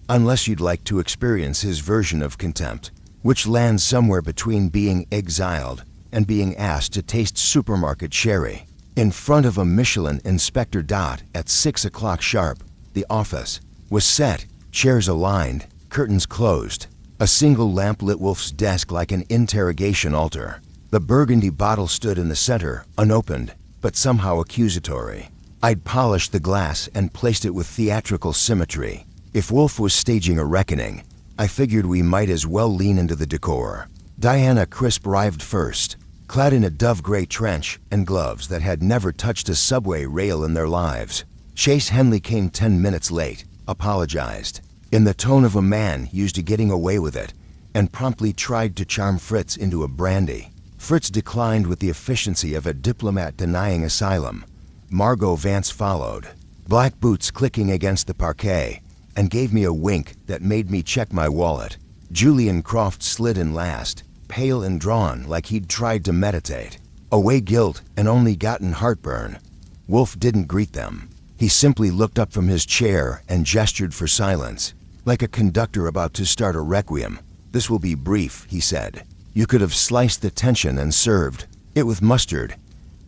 Unless you'd like to experience his version of contempt, which lands somewhere between being exiled and being asked to taste supermarket sherry. In front of a Michelin Inspector Dot at 6 o'clock sharp, the office was set, chairs aligned, curtains closed. A single lamp lit Wolfe's desk like an interrogation altar. The Burgundy bottle stood in the center, unopened, but somehow accusatory. I'd polished the glass and placed it with theatrical symmetry. If Wolfe was staging a reckoning, I figured we might as well lean into the decor. Diana Crisp arrived first, clad in a dove-gray trench and gloves that had never touched a subway rail in their lives. Chase Henley came 10 minutes late, apologized, in the tone of a man used to getting away with it, and promptly tried to charm Fritz into a brandy. Fritz declined with the efficiency of a diplomat denying asylum. Margot Vance followed, black boots clicking against the parquet, and gave me a wink that made me check my wallet. Julian Croft slid in last, pale and drawn like he'd tried to meditate. Away guilt and only gotten heartburn. Wolfe didn't greet them. He simply looked up from his chair and gestured for silence, like a conductor about to start a requiem. "This will be brief," he said. "You could have sliced the tension and served it with mustard."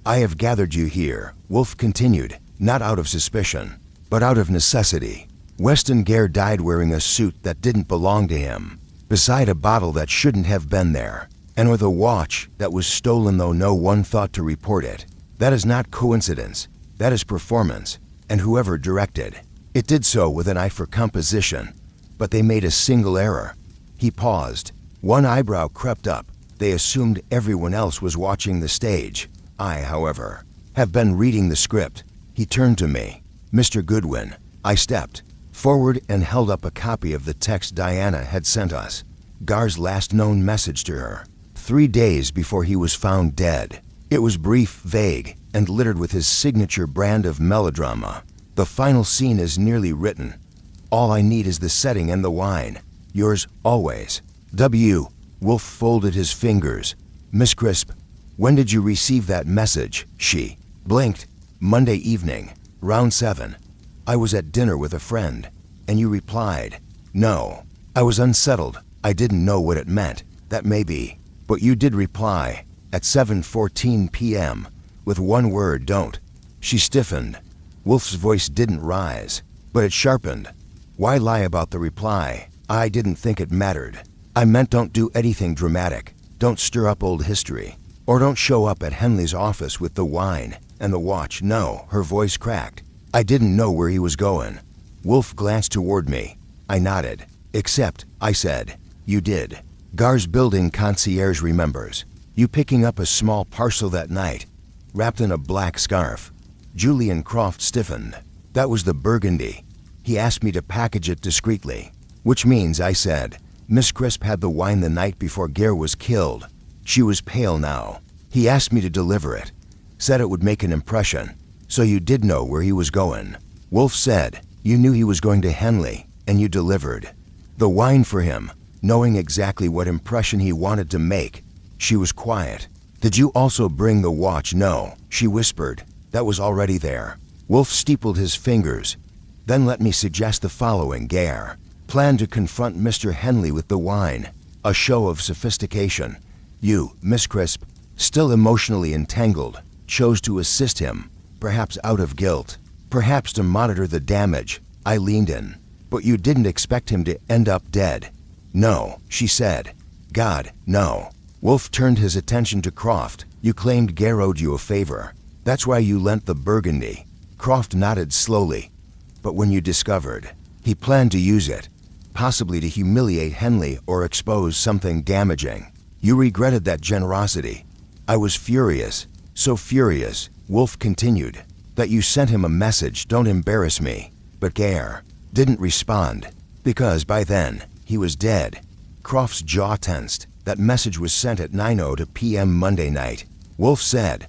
"I have gathered you here," Wolfe continued, "not out of suspicion, but out of necessity. Weston Garr died wearing a suit that didn't belong to him, beside a bottle that shouldn't have been there, and with a watch that was stolen though no one thought to report it. That is not coincidence, that is performance, and whoever directed it did so with an eye for composition, but they made a single error." He paused. One eyebrow crept up. They assumed everyone else was watching the stage. I, however, have been reading the script. He turned to me. "Mr. Goodwin." I stepped forward and held up a copy of the text Diana had sent us. Garr's last known message to her, 3 days before he was found dead. It was brief, vague, and littered with his signature brand of melodrama. "The final scene is nearly written. All I need is the setting and the wine. Yours always, W." Wolfe folded his fingers. "Miss Crisp, when did you receive that message?" She blinked. "Monday evening, round 7. I was at dinner with a friend, and you replied." "No." I was unsettled. I didn't know what it meant. "That may be. But you did reply, at 7:14 p.m., with one word, 'don't.'" She stiffened. Wolfe's voice didn't rise, but it sharpened. "Why lie about the reply?" "I didn't think it mattered. I meant don't do anything dramatic. Don't stir up old history. Or don't show up at Henley's office with the wine and the watch." "No." Her voice cracked. "I didn't know where he was going." Wolfe glanced toward me. I nodded. "Except," I said, "you did. Garr's building concierge remembers you picking up a small parcel that night, wrapped in a black scarf." Julian Croft stiffened. "That was the Burgundy. He asked me to package it discreetly." "Which means," I said, "Miss Crisp had the wine the night before Garr was killed." She was pale now. "He asked me to deliver it. Said it would make an impression. So you did know where he was going." Wolfe said, "You knew he was going to Henley, and you delivered the wine for him, knowing exactly what impression he wanted to make." She was quiet. "Did you also bring the watch?" "No," she whispered. "That was already there." Wolfe steepled his fingers. "Then let me suggest the following. Garr planned to confront Mr. Henley with the wine, a show of sophistication. You, Miss Crisp, still emotionally entangled, chose to assist him, perhaps out of guilt, perhaps to monitor the damage." I leaned in. "But you didn't expect him to end up dead." "No," she said. "God, no." Wolfe turned his attention to Croft. "You claimed Garr owed you a favor. That's why you lent the Burgundy." Croft nodded slowly. "But when you discovered he planned to use it, possibly to humiliate Henley or expose something damaging, you regretted that generosity." "I was furious, so furious," Wolfe continued, "that you sent him a message, 'Don't embarrass me.' But Garr didn't respond, because by then he was dead." Croft's jaw tensed. "That message was sent at 9:02 p.m. Monday night," Wolfe said.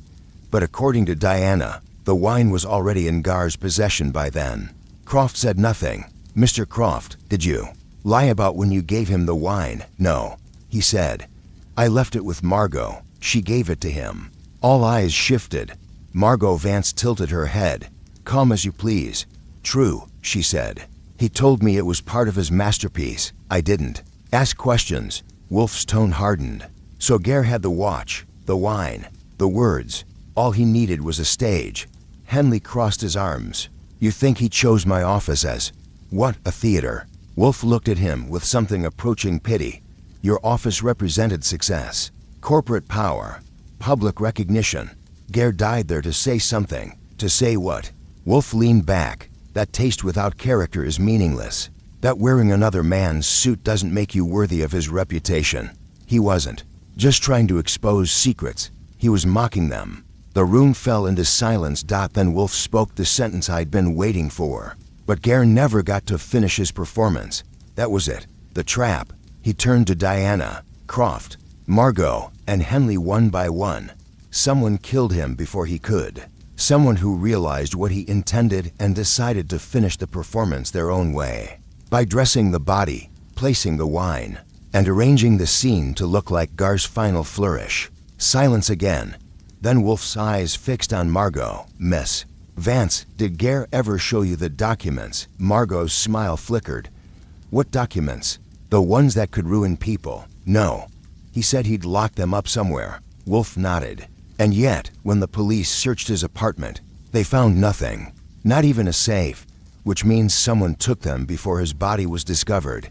"But according to Diana, the wine was already in Garr's possession by then." Croft said nothing. "Mr. Croft, did you lie about when you gave him the wine?" "No," he said. "I left it with Margot. She gave it to him." All eyes shifted. Margot Vance tilted her head. "Calm as you please." "True," she said. "He told me it was part of his masterpiece. I didn't ask questions." Wolfe's tone hardened. "So Garr had the watch. the wine, the words. All he needed was a stage. Henley crossed his arms. You think he chose my office as, what, a theater? Wolfe looked at him with something approaching pity. Your office represented success, corporate power, public recognition. Garr died there to say something. To say what? Wolfe leaned back. That taste without character is meaningless. That wearing another man's suit doesn't make you worthy of his reputation. He wasn't just trying to expose secrets. He was mocking them. The room fell into silence. Then Wolfe spoke the sentence I'd been waiting for. But Garr never got to finish his performance. That was it. The trap. He turned to Diana, Croft, Margot, and Henley one by one. Someone killed him before he could. Someone who realized what he intended and decided to finish the performance their own way. By dressing the body, placing the wine, and arranging the scene to look like Garr's final flourish. Silence again. Then Wolfe's eyes fixed on Margot. Miss Vance, did Garr ever show you the documents? Margot's smile flickered. What documents? The ones that could ruin people. No. He said he'd locked them up somewhere. Wolfe nodded. And yet, when the police searched his apartment, they found nothing. Not even a safe, which means someone took them before his body was discovered.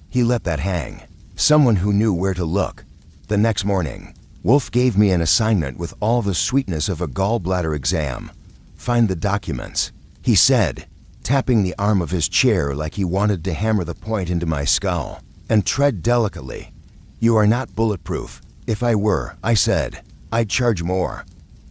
He let that hang. Someone who knew where to look. The next morning, Wolfe gave me an assignment with all the sweetness of a gallbladder exam. Find the documents, he said, tapping the arm of his chair like he wanted to hammer the point into my skull. And tread delicately. You are not bulletproof. If I were, I said, I'd charge more.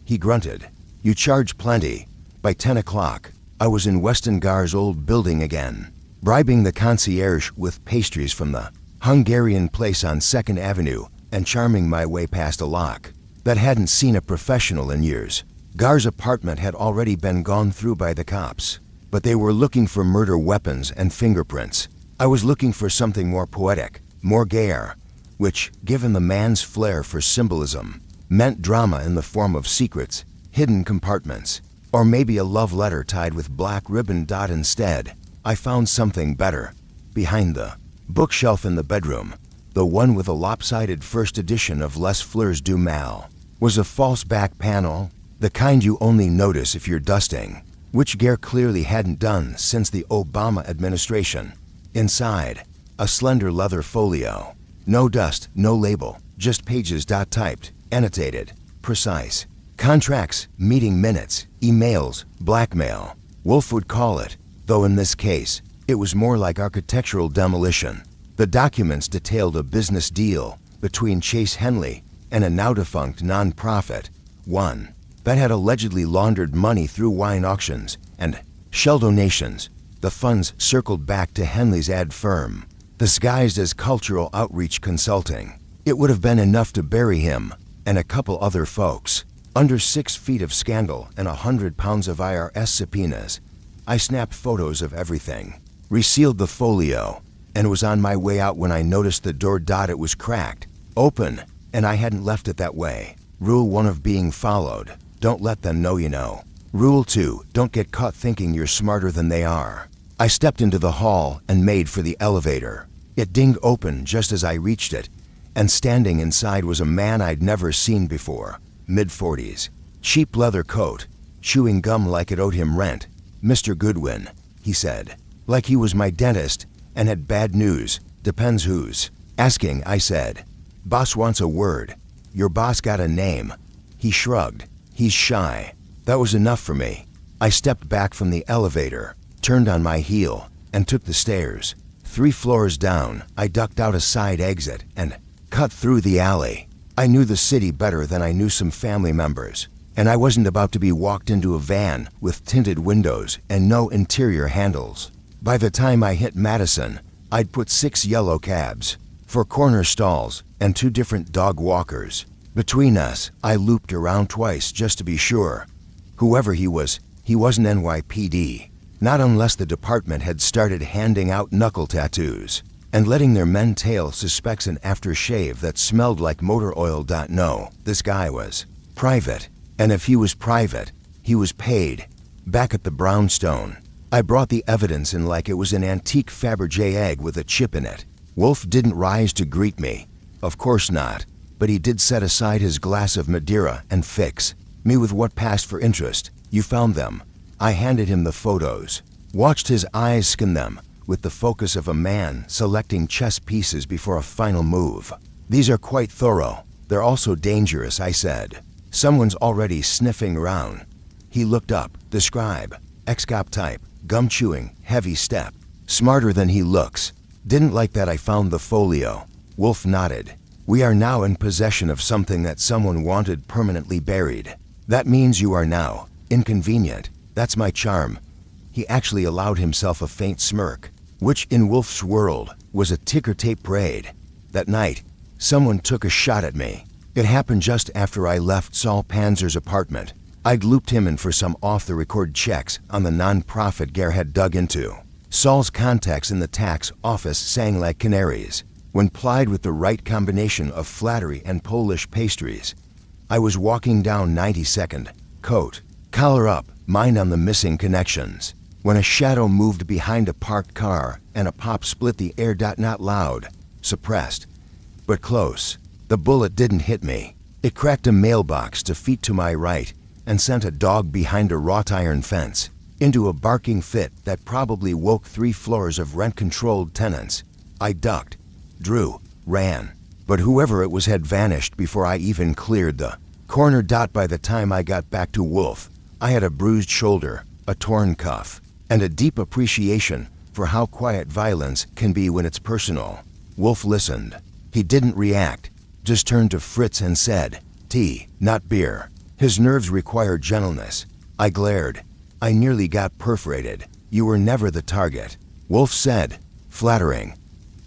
He grunted. You charge plenty. By 10 o'clock, I was in Weston Garr's old building again, bribing the concierge with pastries from the Hungarian place on 2nd Avenue and charming my way past a lock that hadn't seen a professional in years. Garr's apartment had already been gone through by the cops, but they were looking for murder weapons and fingerprints. I was looking for something more poetic, more Garr, which, given the man's flair for symbolism, meant drama in the form of secrets, hidden compartments, or maybe a love letter tied with black ribbon. Instead, I found something better. Behind the bookshelf in the bedroom, the one with a lopsided first edition of Les Fleurs du Mal, was a false back panel, the kind you only notice if you're dusting, which Garr clearly hadn't done since the Obama administration. Inside, a slender leather folio. No dust, no label, just pages. Typed, annotated, precise. Contracts, meeting minutes, emails, blackmail. Wolfe would call it, though in this case, it was more like architectural demolition. The documents detailed a business deal between Chase Henley and a now-defunct non-profit, one that had allegedly laundered money through wine auctions and shell donations. The funds circled back to Henley's ad firm, disguised as cultural outreach consulting. It would have been enough to bury him and a couple other folks under 6 feet of scandal and 100 pounds of IRS subpoenas. I snapped photos of everything, resealed the folio, and was on my way out when I noticed the door. It was cracked open, and I hadn't left it that way. Rule 1 of being followed: don't let them know you know. Rule 2: don't get caught thinking you're smarter than they are. I stepped into the hall and made for the elevator. It dinged open just as I reached it, and standing inside was a man I'd never seen before. Mid-40s, cheap leather coat, chewing gum like it owed him rent. Mr. Goodwin, he said, like he was my dentist and had bad news. Depends whose. Asking, I said. Boss wants a word. Your boss got a name. He shrugged. He's shy. That was enough for me. I stepped back from the elevator, turned on my heel, and took the stairs. 3 floors down, I ducked out a side exit and cut through the alley. I knew the city better than I knew some family members, and I wasn't about to be walked into a van with tinted windows and no interior handles. By the time I hit Madison, I'd put 6 yellow cabs, 4 corner stalls, and 2 different dog walkers. Between us, I looped around twice just to be sure. Whoever he was, he wasn't NYPD. Not unless the department had started handing out knuckle tattoos and letting their men tail suspects an aftershave that smelled like motor oil. No, this guy was private. And if he was private, he was paid. Back at the brownstone, I brought the evidence in like it was an antique Fabergé egg with a chip in it. Wolfe didn't rise to greet me. Of course not. but he did set aside his glass of Madeira and fix me with what passed for interest. You found them. I handed him the photos, watched his eyes scan them with the focus of a man selecting chess pieces before a final move. These are quite thorough. They're also dangerous, I said. Someone's already sniffing around. He looked up. Describe. Excop type. Gum chewing. Heavy step. Smarter than he looks. Didn't like that I found the folio. Wolfe nodded. We are now in possession of something that someone wanted permanently buried. That means you are now inconvenient. That's my charm. He actually allowed himself a faint smirk, which in Wolfe's world was a ticker tape parade. That night, someone took a shot at me. It happened just after I left Saul Panzer's apartment. I'd looped him in for some off-the-record checks on the non-profit Garr had dug into. Saul's contacts in the tax office sang like canaries. When plied with the right combination of flattery and Polish pastries, I was walking down 92nd, coat, collar up, mind on the missing connections, when a shadow moved behind a parked car and a pop split the air. Not loud, suppressed, but close. The bullet didn't hit me. It cracked a mailbox 2 feet to my right and sent a dog behind a wrought iron fence into a barking fit that probably woke 3 floors of rent-controlled tenants. I ducked, drew, ran, but whoever it was had vanished before I even cleared the corner. By the time I got back to Wolfe, I had a bruised shoulder, a torn cuff, and a deep appreciation for how quiet violence can be when it's personal. Wolfe listened. He didn't react, just turned to Fritz and said, "Tea, not beer." His nerves required gentleness. I glared. I nearly got perforated. "You were never the target," Wolfe said, flattering.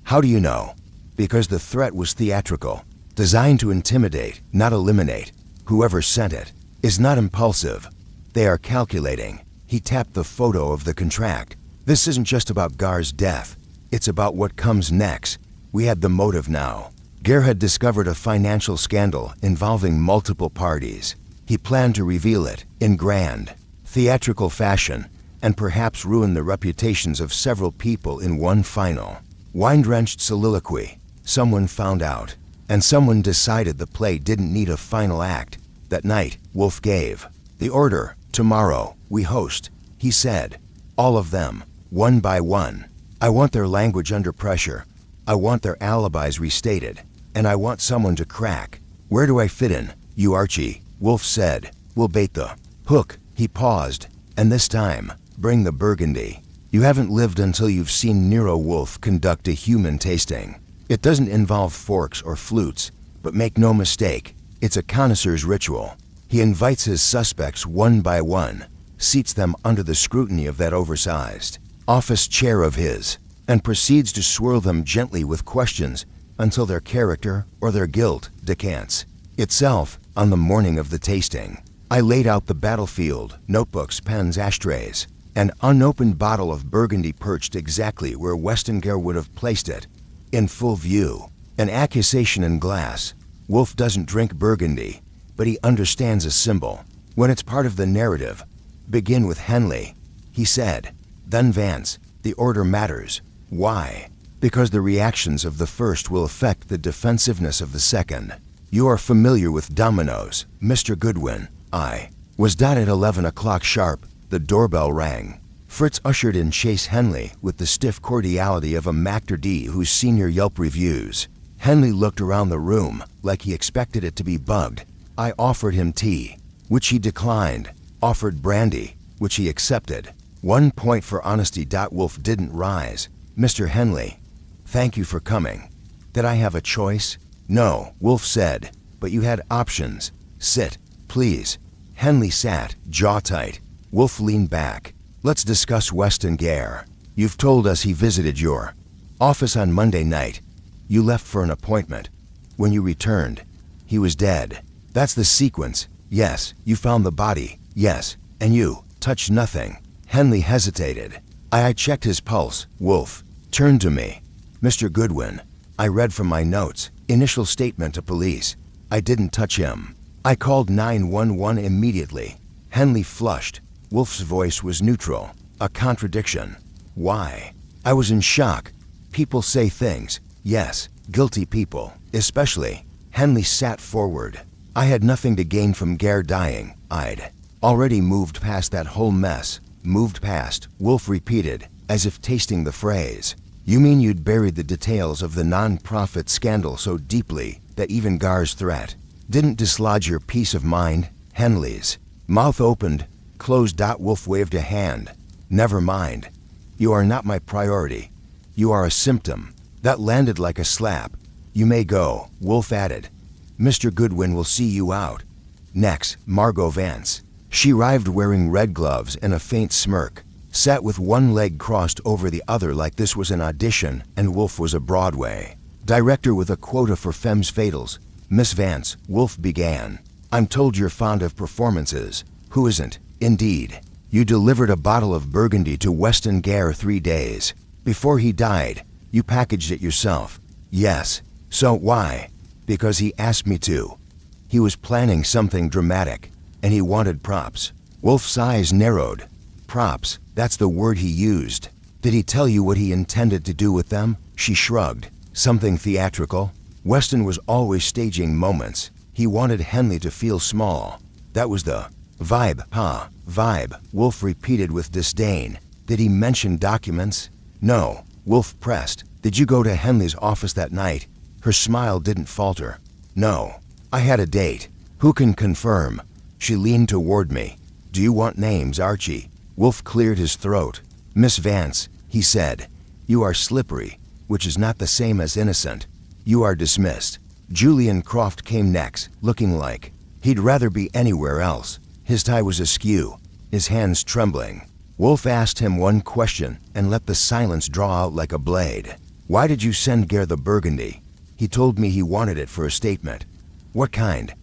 "How do you know?" Because the threat was theatrical, designed to intimidate, not eliminate. Whoever sent it is not impulsive. They are calculating. He tapped the photo of the contract. This isn't just about Garr's death. It's about what comes next. We had the motive now. Garr had discovered a financial scandal involving multiple parties. He planned to reveal it in grand, theatrical fashion and perhaps ruin the reputations of several people in one final, wine-drenched soliloquy. Someone found out, and someone decided the play didn't need a final act. That night, Wolfe gave the order. "Tomorrow, we host," he said. "All of them, one by one. I want their language under pressure. I want their alibis restated. And I want someone to crack. Where do I fit in?" "You, Archie," Wolfe said. "We'll bait the hook." He paused. "And this time, bring the Burgundy. You haven't lived until you've seen Nero Wolfe conduct a human tasting. It doesn't involve forks or flutes, but make no mistake, it's a connoisseur's ritual. He invites his suspects one by one, seats them under the scrutiny of that oversized office chair of his, and proceeds to swirl them gently with questions until their character or their guilt decants itself. On the morning of the tasting, I laid out the battlefield, notebooks, pens, ashtrays. An unopened bottle of Burgundy perched exactly where Weston Garr would have placed it, in full view. An accusation in glass. Wolfe doesn't drink Burgundy, but he understands a symbol when it's part of the narrative. "Begin with Henley," he said. "Then Vance. The order matters. Why? Because the reactions of the first will affect the defensiveness of the second. You are familiar with dominoes, Mr. Goodwin." I was. At 11 o'clock sharp, the doorbell rang. Fritz ushered in Chase Henley with the stiff cordiality of a Mactor D whose senior Yelp reviews. Henley looked around the room like he expected it to be bugged. I offered him tea, which he declined, offered brandy, which he accepted. 1 point for honesty. Wolfe didn't rise. "Mr. Henley, thank you for coming. Did I have a choice?" "No," Wolfe said, "but you had options. Sit, please." Henley sat, jaw tight. Wolfe leaned back. "Let's discuss Weston Garr. You've told us he visited your office on Monday night. You left for an appointment. When you returned, he was dead. That's the sequence. Yes, you found the body. Yes, and you touched nothing." Henley hesitated. I checked his pulse. Wolfe turned to me. "Mr. Goodwin," I read from my notes. "Initial statement to police. I didn't touch him. I called 911 immediately." Henley flushed. Wolfe's voice was neutral. A contradiction. "Why?" I was in shock. "People say things. Yes, guilty people, especially." Henley sat forward. I had nothing to gain from Garr dying. I'd already moved past that whole mess. Moved past, Wolfe repeated, as if tasting the phrase. You mean you'd buried the details of the non-profit scandal so deeply that even Garr's threat didn't dislodge your peace of mind? Henley's mouth opened, closed. Wolfe waved a hand. Never mind. You are not my priority. You are a symptom. That landed like a slap. You may go, Wolfe added. Mr. Goodwin will see you out. Next, Margot Vance. She arrived wearing red gloves and a faint smirk, sat with one leg crossed over the other like this was an audition and Wolfe was a Broadway director with a quota for femmes fatales. Miss Vance, Wolfe began. I'm told you're fond of performances. Who isn't? Indeed. You delivered a bottle of Burgundy to Weston Garr 3 days before he died. You packaged it yourself. Yes. So why? Because he asked me to. He was planning something dramatic, and he wanted props. Wolfe's eyes narrowed. Props, that's the word he used. Did he tell you what he intended to do with them? She shrugged. Something theatrical? Weston was always staging moments. He wanted Henley to feel small. That was the vibe, huh? Vibe, Wolfe repeated with disdain. Did he mention documents? No, Wolfe pressed. Did you go to Henley's office that night? Her smile didn't falter. No, I had a date. Who can confirm? She leaned toward me. Do you want names, Archie? Wolfe cleared his throat. Miss Vance, he said, you are slippery, which is not the same as innocent. You are dismissed. Julian Croft came next, looking like he'd rather be anywhere else. His tie was askew, his hands trembling. Wolfe asked him one question and let the silence draw out like a blade. Why did you send Garr the Burgundy? He told me he wanted it for a statement. What kind?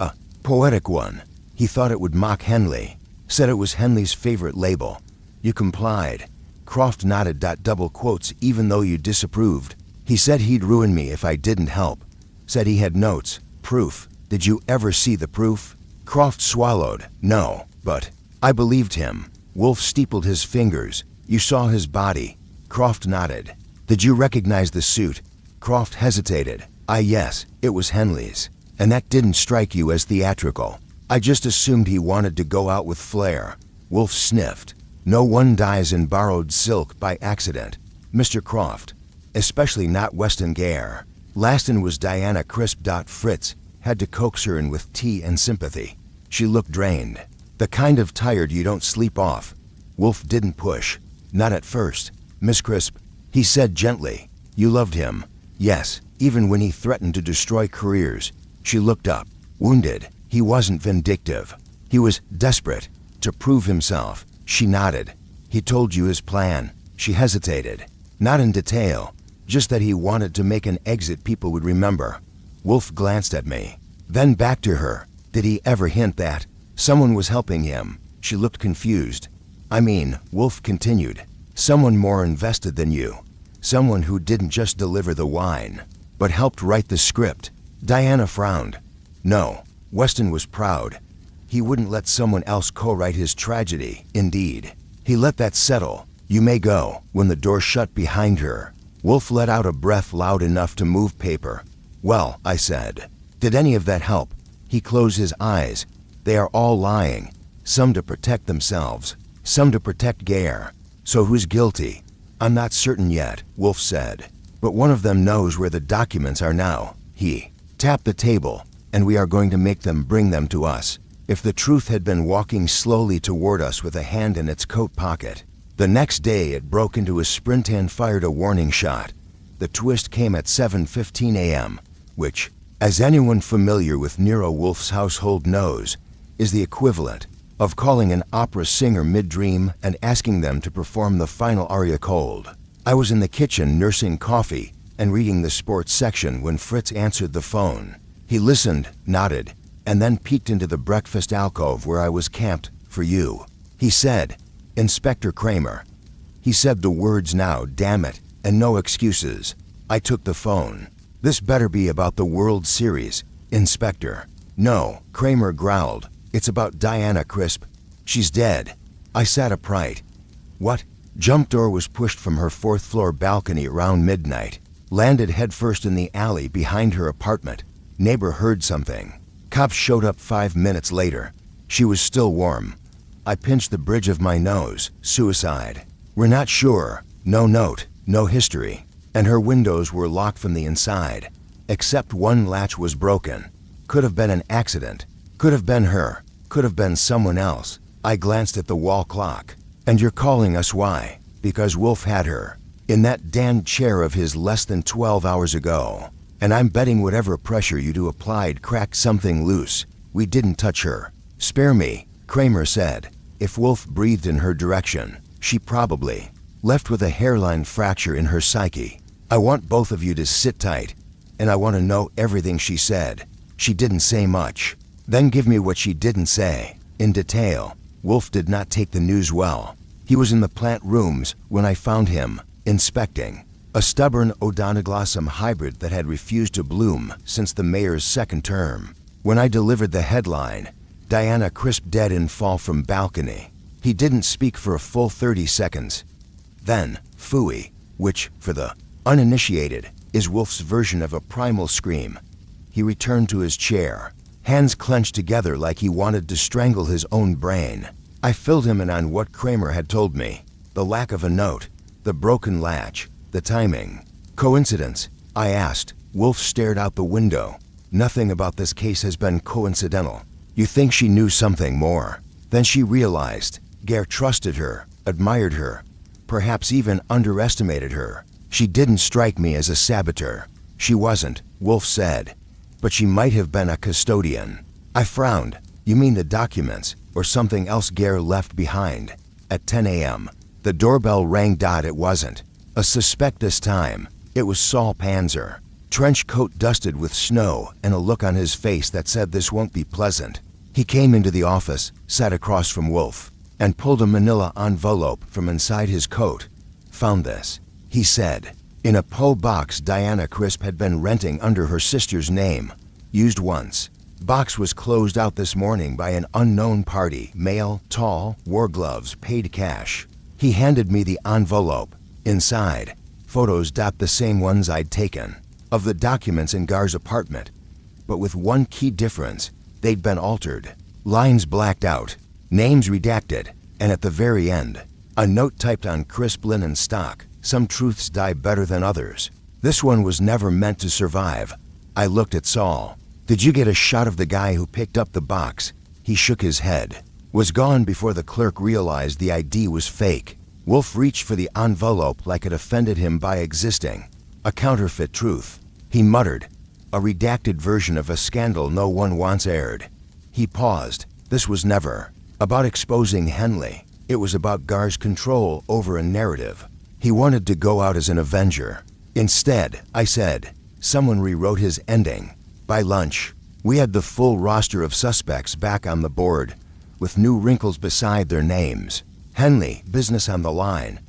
A poetic one. He thought it would mock Henley. Said it was Henley's favorite label. You complied. Croft nodded. Double quotes, even though you disapproved. He said he'd ruin me if I didn't help. Said he had notes, proof. Did you ever see the proof? Croft swallowed. No, but I believed him. Wolfe steepled his fingers. You saw his body. Croft nodded. Did you recognize the suit? Croft hesitated. Yes, it was Henley's. And that didn't strike you as theatrical. I just assumed he wanted to go out with flair. Wolfe sniffed. No one dies in borrowed silk by accident, Mr. Croft. Especially not Weston Garr. Laston was Diana Crisp. Fritz had to coax her in with tea and sympathy. She looked drained. The kind of tired you don't sleep off. Wolfe didn't push. Not at first. Miss Crisp, he said gently. You loved him. Yes, even when he threatened to destroy careers. She looked up. Wounded. He wasn't vindictive. He was desperate. To prove himself. She nodded. He told you his plan. She hesitated. Not in detail. Just that he wanted to make an exit people would remember. Wolfe glanced at me. Then back to her. Did he ever hint that someone was helping him? She looked confused. I mean, Wolfe continued. Someone more invested than you. Someone who didn't just deliver the wine, but helped write the script. Diana frowned. No, Weston was proud. He wouldn't let someone else co-write his tragedy. Indeed, he let that settle. You may go. When the door shut behind her, Wolfe let out a breath loud enough to move paper. Well, I said. Did any of that help? He closed his eyes. They are all lying. Some to protect themselves. Some to protect Garr. So who's guilty? I'm not certain yet, Wolfe said. But one of them knows where the documents are now. He tapped the table, and we are going to make them bring them to us. If the truth had been walking slowly toward us with a hand in its coat pocket. The next day it broke into a sprint and fired a warning shot. The twist came at 7:15 a.m., which, as anyone familiar with Nero Wolfe's household knows, is the equivalent of calling an opera singer mid-dream and asking them to perform the final aria cold. I was in the kitchen nursing coffee and reading the sports section when Fritz answered the phone. He listened, nodded, and then peeked into the breakfast alcove where I was camped, for you. He said, Inspector Kramer. He said the words now, damn it, and no excuses. I took the phone. This better be about the World Series, Inspector. No, Kramer growled. It's about Diana Crisp. She's dead. I sat upright. What? Jump door was pushed from her 4th-floor balcony around midnight, landed headfirst in the alley behind her apartment. Neighbor heard something. Cops showed up 5 minutes later. She was still warm. I pinched the bridge of my nose. Suicide. We're not sure. No note, no history. And her windows were locked from the inside. Except one latch was broken. Could have been an accident. Could have been her. Could have been someone else. I glanced at the wall clock. And you're calling us why? Because Wolfe had her in that damned chair of his less than 12 hours ago. And I'm betting whatever pressure you do applied cracked something loose. We didn't touch her. Spare me, Kramer said. If Wolfe breathed in her direction, she probably left with a hairline fracture in her psyche. I want both of you to sit tight, and I want to know everything she said. She didn't say much. Then give me what she didn't say, in detail. Wolfe did not take the news well. He was in the plant rooms when I found him, inspecting a stubborn odontoglossum hybrid that had refused to bloom since the mayor's second term. When I delivered the headline, Diana Crisp dead in fall from balcony, he didn't speak for a full 30 seconds. Then, phooey, which, for the uninitiated, is Wolfe's version of a primal scream. He returned to his chair, hands clenched together like he wanted to strangle his own brain. I filled him in on what Kramer had told me. The lack of a note, the broken latch, the timing. Coincidence? I asked. Wolfe stared out the window. Nothing about this case has been coincidental. You think she knew something more? Then she realized. Garr trusted her, admired her, perhaps even underestimated her. She didn't strike me as a saboteur. She wasn't, Wolfe said. But she might have been a custodian. I frowned. You mean the documents, or something else Garr left behind? At 10 a.m., the doorbell rang. It wasn't a suspect this time. It was Saul Panzer. Trench coat dusted with snow and a look on his face that said this won't be pleasant. He came into the office, sat across from Wolfe, and pulled a manila envelope from inside his coat. Found this, he said. In a PO box Diana Crisp had been renting under her sister's name. Used once. Box was closed out this morning by an unknown party. Male, tall, wore gloves, paid cash. He handed me the envelope. Inside, photos. The same ones I'd taken of the documents in Garr's apartment. But with one key difference. They'd been altered. Lines blacked out. Names redacted. And at the very end, a note typed on crisp linen stock. Some truths die better than others. This one was never meant to survive. I looked at Saul. Did you get a shot of the guy who picked up the box? He shook his head. Was gone before the clerk realized the ID was fake. Wolfe reached for the envelope like it offended him by existing. A counterfeit truth. He muttered. A redacted version of a scandal no one wants aired. He paused. This was never about exposing Henley. It was about Garr's control over a narrative. He wanted to go out as an avenger. Instead, I said, someone rewrote his ending. By lunch, we had the full roster of suspects back on the board, with new wrinkles beside their names. Henley, business on the line,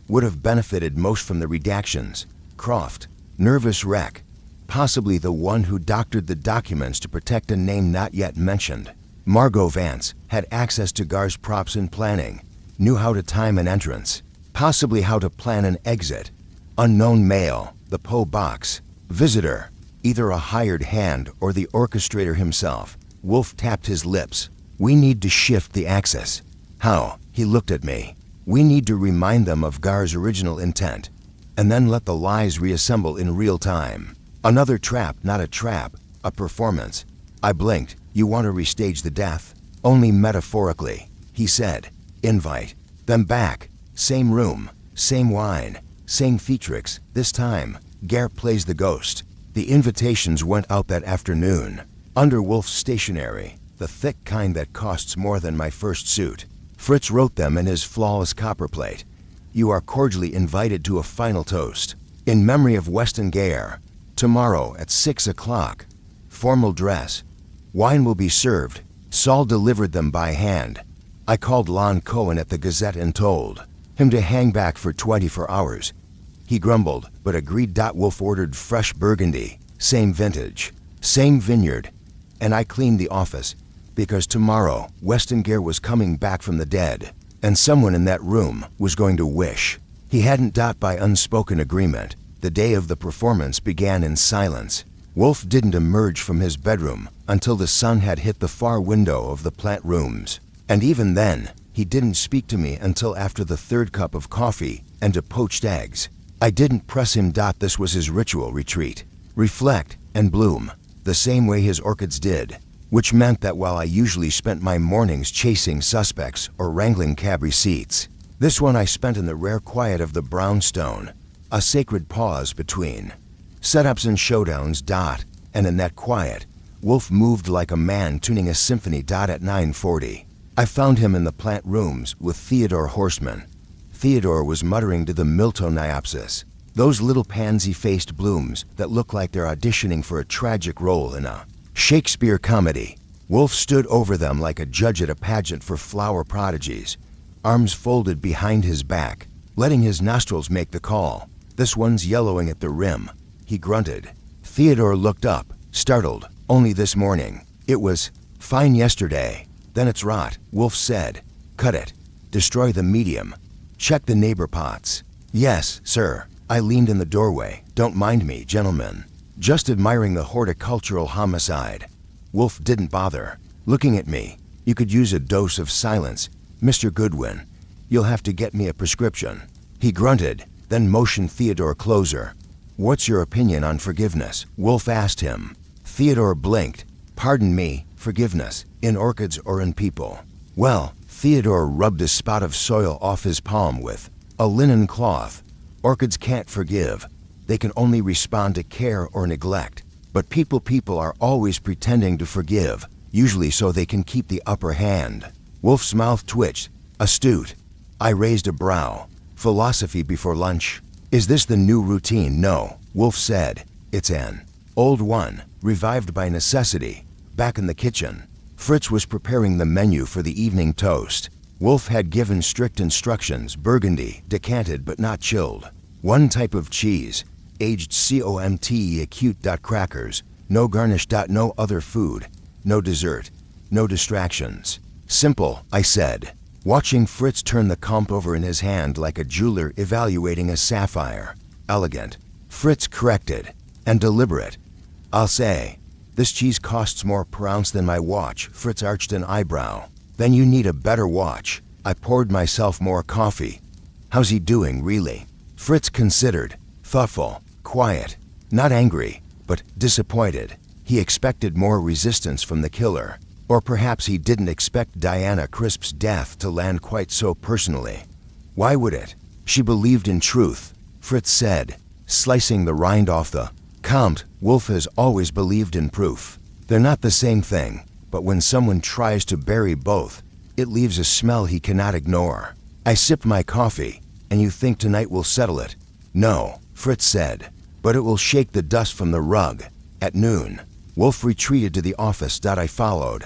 would have benefited most from the redactions. Croft, nervous wreck, possibly the one who doctored the documents to protect a name not yet mentioned. Margot Vance had access to Garr's props and planning, knew how to time an entrance, possibly how to plan an exit. Unknown male, the PO box. Visitor, either a hired hand or the orchestrator himself. Wolfe tapped his lips. We need to shift the axis. How? He looked at me. We need to remind them of Garr's original intent, and then let the lies reassemble in real time. Another trap, not a trap, a performance. I blinked. You want to restage the death? Only metaphorically, he said. Invite them back. Same room, same wine, same theatrics. This time, Garr plays the ghost. The invitations went out that afternoon, under Wolfe's stationery, the thick kind that costs more than my first suit. Fritz wrote them in his flawless copperplate. You are cordially invited to a final toast, in memory of Weston Garr, tomorrow at 6 o'clock. Formal dress. Wine will be served. Saul delivered them by hand. I called Lon Cohen at the Gazette and told him to hang back for 24 hours. He grumbled, but agreed. Wolfe ordered fresh Burgundy, same vintage, same vineyard, and I cleaned the office, because tomorrow Weston Garr was coming back from the dead, and someone in that room was going to wish he hadn't. By unspoken agreement, the day of the performance began in silence. Wolfe didn't emerge from his bedroom until the sun had hit the far window of the plant rooms. And even then, he didn't speak to me until after the third cup of coffee and a poached eggs. I didn't press him. This was his ritual retreat. Reflect and bloom, the same way his orchids did. Which meant that while I usually spent my mornings chasing suspects or wrangling cab receipts, this one I spent in the rare quiet of the brownstone, a sacred pause between setups and showdowns. And in that quiet, Wolfe moved like a man tuning a symphony. At 9:40, I found him in the plant rooms with Theodore Horseman. Theodore was muttering to the Miltoniopsis, those little pansy-faced blooms that look like they're auditioning for a tragic role in a Shakespeare comedy. Wolfe stood over them like a judge at a pageant for flower prodigies, arms folded behind his back, letting his nostrils make the call. This one's yellowing at the rim, he grunted. Theodore looked up, startled. Only this morning. It was fine yesterday. Then it's rot, Wolfe said. Cut it. Destroy the medium. Check the neighbor pots. Yes, sir. I leaned in the doorway. Don't mind me, gentlemen. Just admiring the horticultural homicide. Wolfe didn't bother looking at me. You could use a dose of silence, Mr. Goodwin. You'll have to get me a prescription. He grunted, then motioned Theodore closer. What's your opinion on forgiveness? Wolfe asked him. Theodore blinked. Pardon me, forgiveness, in orchids or in people? Well, Theodore rubbed a spot of soil off his palm with a linen cloth. Orchids can't forgive. They can only respond to care or neglect. But people are always pretending to forgive, usually so they can keep the upper hand. Wolfe's mouth twitched. Astute. I raised a brow. Philosophy before lunch? Is this the new routine? No, Wolfe said. It's an old one, revived by necessity. Back in the kitchen, Fritz was preparing the menu for the evening toast. Wolfe had given strict instructions: Burgundy, decanted but not chilled. One type of cheese, aged COMTE acute. Crackers, no garnish. No other food, no dessert, no distractions. Simple, I said, watching Fritz turn the comp over in his hand like a jeweler evaluating a sapphire. Elegant, Fritz corrected, and deliberate. I'll say, this cheese costs more per ounce than my watch. Fritz arched an eyebrow. Then you need a better watch. I poured myself more coffee. How's he doing, really? Fritz considered, thoughtful, quiet, not angry, but disappointed. He expected more resistance from the killer. Or perhaps he didn't expect Diana Crisp's death to land quite so personally. Why would it? She believed in truth, Fritz said, slicing the rind off the Count. Wolfe has always believed in proof. They're not the same thing, but when someone tries to bury both, it leaves a smell he cannot ignore. I sipped my coffee. And you think tonight will settle it? No, Fritz said, but it will shake the dust from the rug. At noon, Wolfe retreated to the office. I followed.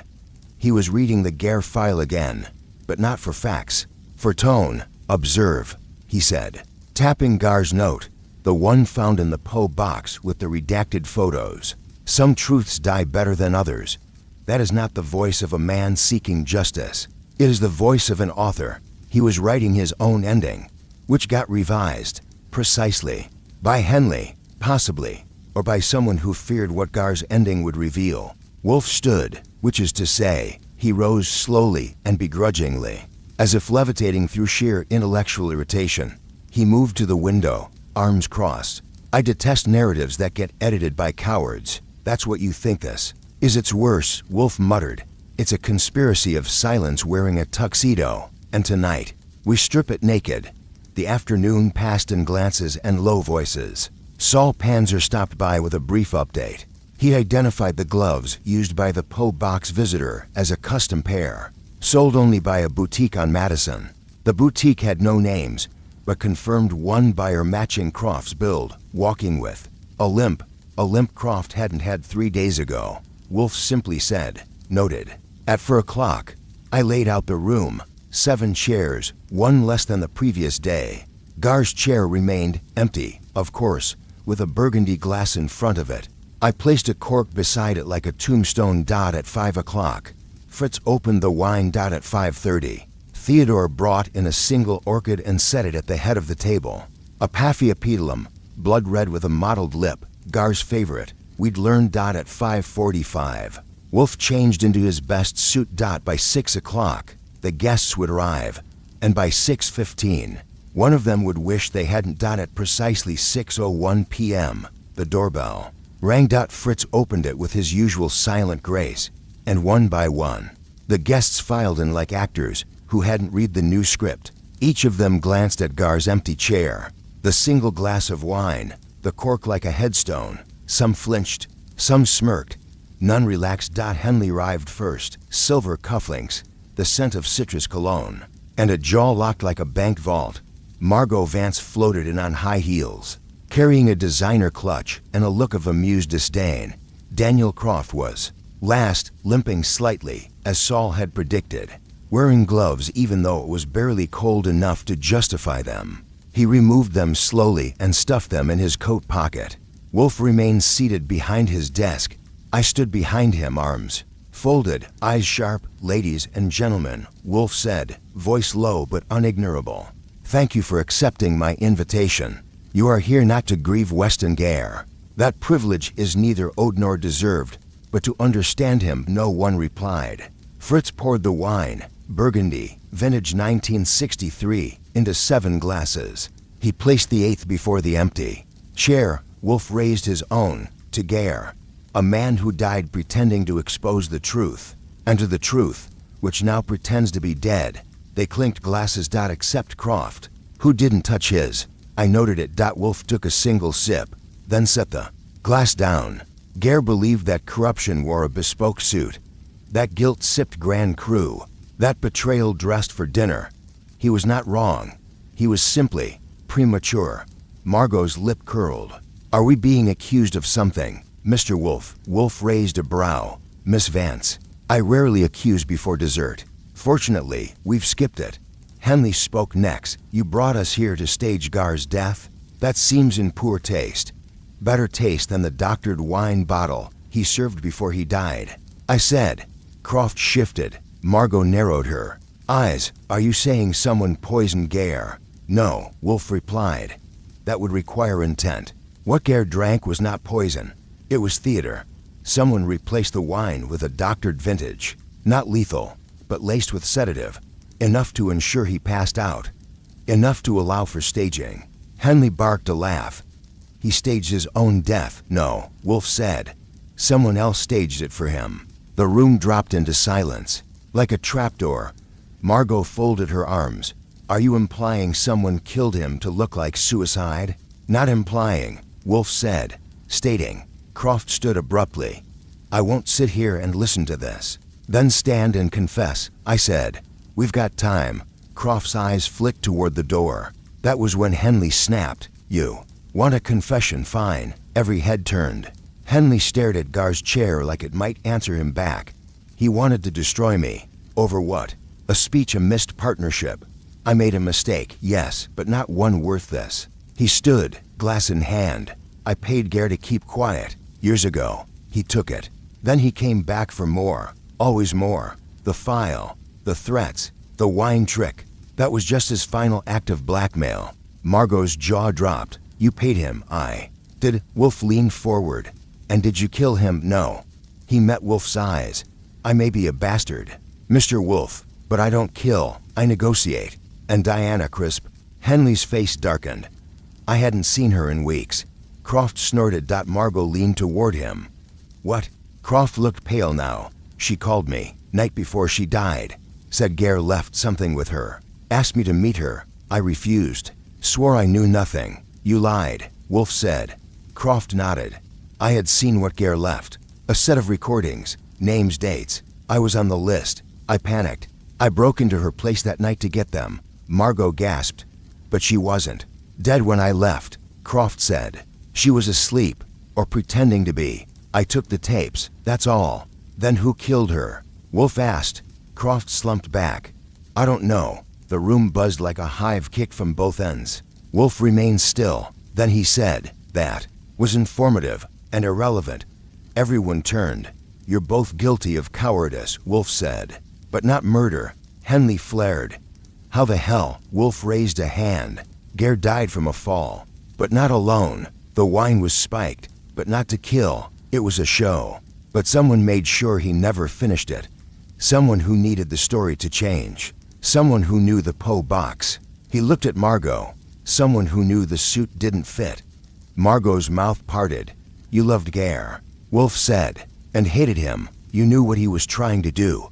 He was reading the Garr file again, but not for facts, for tone. Observe, he said, tapping Garr's note, the one found in the Poe box with the redacted photos. Some truths die better than others. That is not the voice of a man seeking justice. It is the voice of an author. He was writing his own ending, which got revised, precisely, by Henley, possibly, or by someone who feared what Garr's ending would reveal. Wolfe stood, which is to say, he rose slowly and begrudgingly, as if levitating through sheer intellectual irritation. He moved to the window, arms crossed. I detest narratives that get edited by cowards. That's what you think this is. It's worse, Wolfe muttered. It's a conspiracy of silence wearing a tuxedo. And tonight, we strip it naked. The afternoon passed in glances and low voices. Saul Panzer stopped by with a brief update. He identified the gloves used by the Poe box visitor as a custom pair, sold only by a boutique on Madison. The boutique had no names, but confirmed one buyer matching Croft's build, walking with a limp Croft hadn't had 3 days ago. Wolfe simply said, noted. At 4 o'clock, I laid out the room. 7 chairs, one less than the previous day. Garr's chair remained empty, of course, with a burgundy glass in front of it. I placed a cork beside it like a tombstone. At 5 o'clock, Fritz opened the wine. At 5:30, Theodore brought in a single orchid and set it at the head of the table. A Paphiopedilum, blood red with a mottled lip, Garr's favorite. We'd learned at 5:45. Wolfe changed into his best suit by 6 o'clock. The guests would arrive, and by 6:15, one of them would wish they hadn't at precisely 6:01 p.m. The doorbell rang. Fritz opened it with his usual silent grace, and one by one, the guests filed in like actors who hadn't read the new script. Each of them glanced at Garr's empty chair, the single glass of wine, the cork like a headstone. Some flinched, some smirked, none relaxed. Henley arrived first, silver cufflinks, the scent of citrus cologne, and a jaw locked like a banked vault. Margot Vance floated in on high heels, carrying a designer clutch and a look of amused disdain. Daniel Croft was last, limping slightly, as Saul had predicted, wearing gloves even though it was barely cold enough to justify them. He removed them slowly and stuffed them in his coat pocket. Wolfe remained seated behind his desk. I stood behind him, arms folded, eyes sharp. "Ladies and gentlemen," Wolfe said, voice low but unignorable, "thank you for accepting my invitation. You are here not to grieve Weston Garr. That privilege is neither owed nor deserved, but to understand him." No one replied. Fritz poured the wine, Burgundy, vintage 1963, into 7 glasses. He placed the 8th before the empty chair. Wolfe raised his own to Garr, a man who died pretending to expose the truth, and to the truth, which now pretends to be dead. They clinked glasses. Except Croft, who didn't touch his. I noted it. Wolfe took a single sip, then set the glass down. Garr believed that corruption wore a bespoke suit, that guilt sipped Grand Cru, that betrayal dressed for dinner. He was not wrong. He was simply premature. Margot's lip curled. "Are we being accused of something, Mr. Wolfe?" Wolfe raised a brow. "Miss Vance, I rarely accuse before dessert. Fortunately, we've skipped it." Henley spoke next. "You brought us here to stage Garr's death? That seems in poor taste. Better taste than the doctored wine bottle he served before he died," I said. Croft shifted. Margot narrowed her eyes. "Are you saying someone poisoned Garr?" "No," Wolfe replied. "That would require intent. What Garr drank was not poison. It was theater. Someone replaced the wine with a doctored vintage. Not lethal, but laced with sedative. Enough to ensure he passed out. Enough to allow for staging." Henley barked a laugh. "He staged his own death." "No," Wolfe said. "Someone else staged it for him." The room dropped into silence, like a trapdoor. Margot folded her arms. "Are you implying someone killed him to look like suicide?" "Not implying," Wolfe said, stating. Croft stood abruptly. "I won't sit here and listen to this." "Then stand and confess," I said. "We've got time." Croft's eyes flicked toward the door. That was when Henley snapped. "You want a confession? Fine." Every head turned. Henley stared at Garr's chair like it might answer him back. He wanted to destroy me. Over what? A speech, a missed partnership. I made a mistake, yes, but not one worth this. He stood, glass in hand. I paid Garr to keep quiet. Years ago, he took it. Then he came back for more. Always more. The file, the threats, the wine trick. That was just his final act of blackmail. Margot's jaw dropped. "You paid him." I did. Wolfe leaned forward. "And did you kill him?" "No." He met Wolfe's eyes. "I may be a bastard, Mr. Wolfe, but I don't kill. I negotiate." "And Diana Crisp?" Henley's face darkened. I hadn't seen her in weeks. Croft snorted. Margot leaned toward him. "What?" Croft looked pale now. "She called me, night before she died. Said Garr left something with her. Asked me to meet her. I refused. Swore I knew nothing." "You lied," Wolfe said. Croft nodded. "I had seen what Garr left. A set of recordings, names, dates. I was on the list. I panicked. I broke into her place that night to get them." Margot gasped. "But she wasn't dead when I left," Croft said. "She was asleep, or pretending to be. I took the tapes, that's all." "Then who killed her?" Wolfe asked. Croft slumped back. "I don't know." The room buzzed like a hive kicked from both ends. Wolfe remained still. Then he said, "That was informative and irrelevant." Everyone turned. "You're both guilty of cowardice," Wolfe said. "But not murder." Henley flared. "How the hell?" Wolfe raised a hand. "Garr died from a fall, but not alone. The wine was spiked, but not to kill. It was a show, but someone made sure he never finished it. Someone who needed the story to change. Someone who knew the Poe box. He looked at Margot. Someone who knew the suit didn't fit. Margot's mouth parted. You loved Garr, Wolfe said, and hated him. You knew what he was trying to do,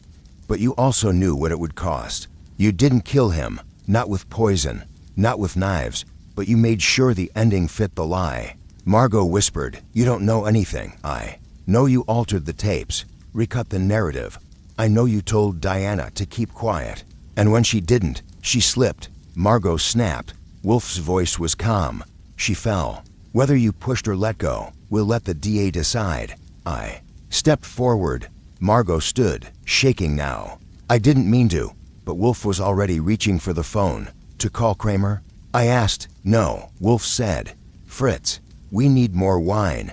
but you also knew what it would cost. You didn't kill him, not with poison, not with knives, but you made sure the ending fit the lie. Margot whispered, you don't know anything. I know you altered the tapes, recut the narrative. I know you told Diana to keep quiet. And when she didn't, she slipped. Margot snapped. Wolfe's voice was calm. She fell. Whether you pushed or let go, we'll let the DA decide. I stepped forward. Margot stood, shaking now. I didn't mean to, but Wolfe was already reaching for the phone. To call Kramer? I asked. No, Wolfe said. Fritz, we need more wine.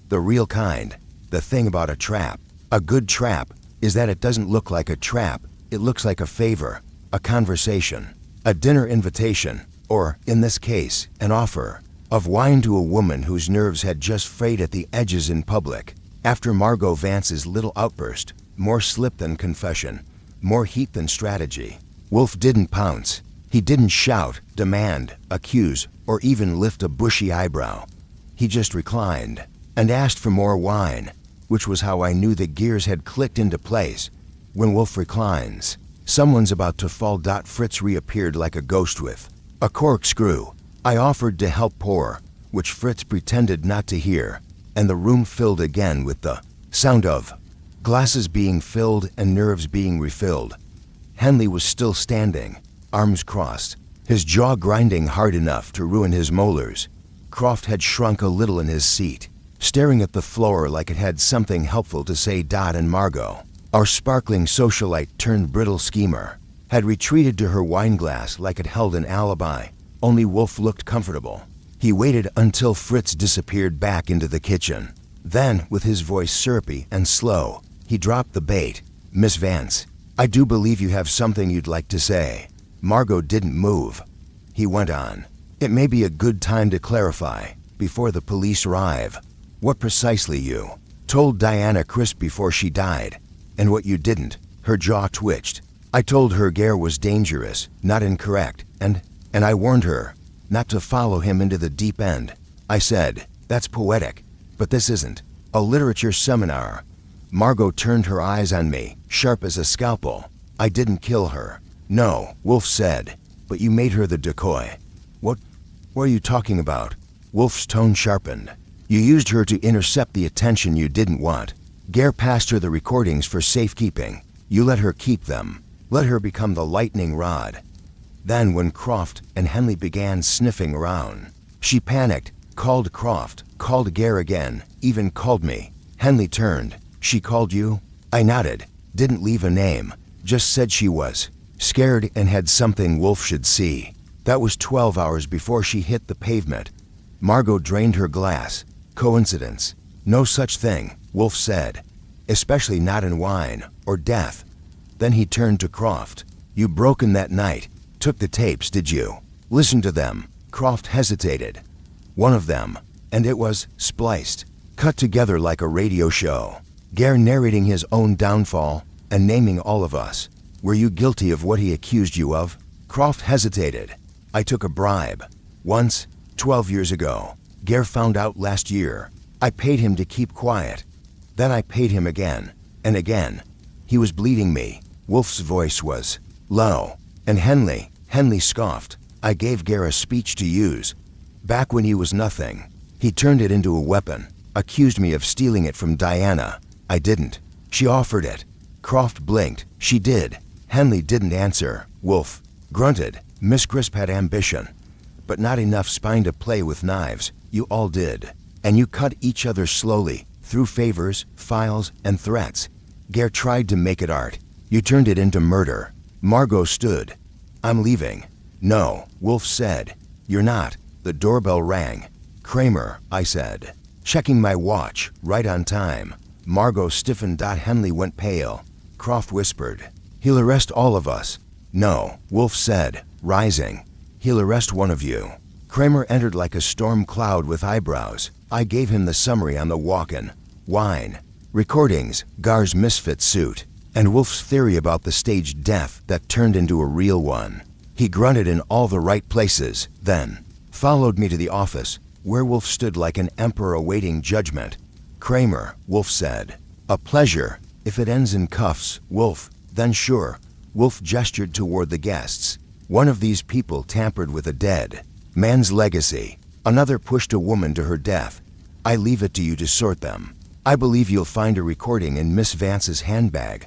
The real kind. The thing about a trap, a good trap, is that it doesn't look like a trap. It looks like a favor, a conversation, a dinner invitation, or, in this case, an offer of wine to a woman whose nerves had just frayed at the edges in public. After Margot Vance's little outburst, more slip than confession, more heat than strategy, Wolfe didn't pounce. He didn't shout, demand, accuse, or even lift a bushy eyebrow. He just reclined and asked for more wine, which was how I knew the gears had clicked into place. When Wolfe reclines, someone's about to fall. Fritz reappeared like a ghost with a corkscrew. I offered to help pour, which Fritz pretended not to hear, and the room filled again with the sound of glasses being filled and nerves being refilled. Henley was still standing, arms crossed, his jaw grinding hard enough to ruin his molars. Croft had shrunk a little in his seat, staring at the floor like it had something helpful to say. And Margot, our sparkling socialite turned brittle schemer, had retreated to her wine glass like it held an alibi. Only Wolfe looked comfortable. He waited until Fritz disappeared back into the kitchen. Then, with his voice syrupy and slow, he dropped the bait. Miss Vance, I do believe you have something you'd like to say. Margot didn't move. He went on. It may be a good time to clarify, before the police arrive, what precisely you told Diana Crisp before she died, and what you didn't. Her jaw twitched. I told her Garr was dangerous, not incorrect, and I warned her not to follow him into the deep end. I said, that's poetic, but this isn't a literature seminar. Margot turned her eyes on me, sharp as a scalpel. I didn't kill her. No, Wolfe said, but you made her the decoy. What are you talking about? Wolfe's tone sharpened. You used her to intercept the attention you didn't want. Garr passed her the recordings for safekeeping. You let her keep them. Let her become the lightning rod. Then when Croft and Henley began sniffing around, she panicked, called Croft, called Garr again, even called me. Henley turned. She called you? I nodded. Didn't leave a name. Just said she was scared and had something Wolfe should see. That was 12 hours before she hit the pavement. Margot drained her glass. Coincidence? No such thing, Wolfe said. Especially not in wine or death. Then he turned to Croft. You broken that night. Took the tapes, did you? Listen to them. Croft hesitated. One of them, and it was spliced, cut together like a radio show. Garr narrating his own downfall and naming all of us. Were you guilty of what he accused you of? Croft hesitated. I took a bribe. Once, 12 years ago. Garr found out last year. I paid him to keep quiet. Then I paid him again, and again. He was bleeding me. Wolfe's voice was low. And Henley scoffed. I gave Garr a speech to use. Back when he was nothing. He turned it into a weapon. Accused me of stealing it from Diana. I didn't. She offered it. Croft blinked. She did. Henley didn't answer. Wolfe grunted. Miss Crisp had ambition, but not enough spine to play with knives. You all did. And you cut each other slowly, through favors, files, and threats. Garr tried to make it art. You turned it into murder. Margot stood. I'm leaving. No, Wolfe said. You're not. The doorbell rang. Kramer, I said. Checking my watch, right on time. Margot stiffened. Henley went pale. Croft whispered. He'll arrest all of us. No, Wolfe said, rising. He'll arrest one of you. Kramer entered like a storm cloud with eyebrows. I gave him the summary on the walk-in. wine, recordings, Garr's misfit suit, and Wolfe's theory about the staged death that turned into a real one. He grunted in all the right places, then followed me to the office, where Wolfe stood like an emperor awaiting judgment. "Kramer," Wolfe said. "A pleasure. If it ends in cuffs, Wolfe, then sure." Wolfe gestured toward the guests. "One of these people tampered with a dead man's legacy. Another pushed a woman to her death. I leave it to you to sort them. I believe you'll find a recording in Miss Vance's handbag."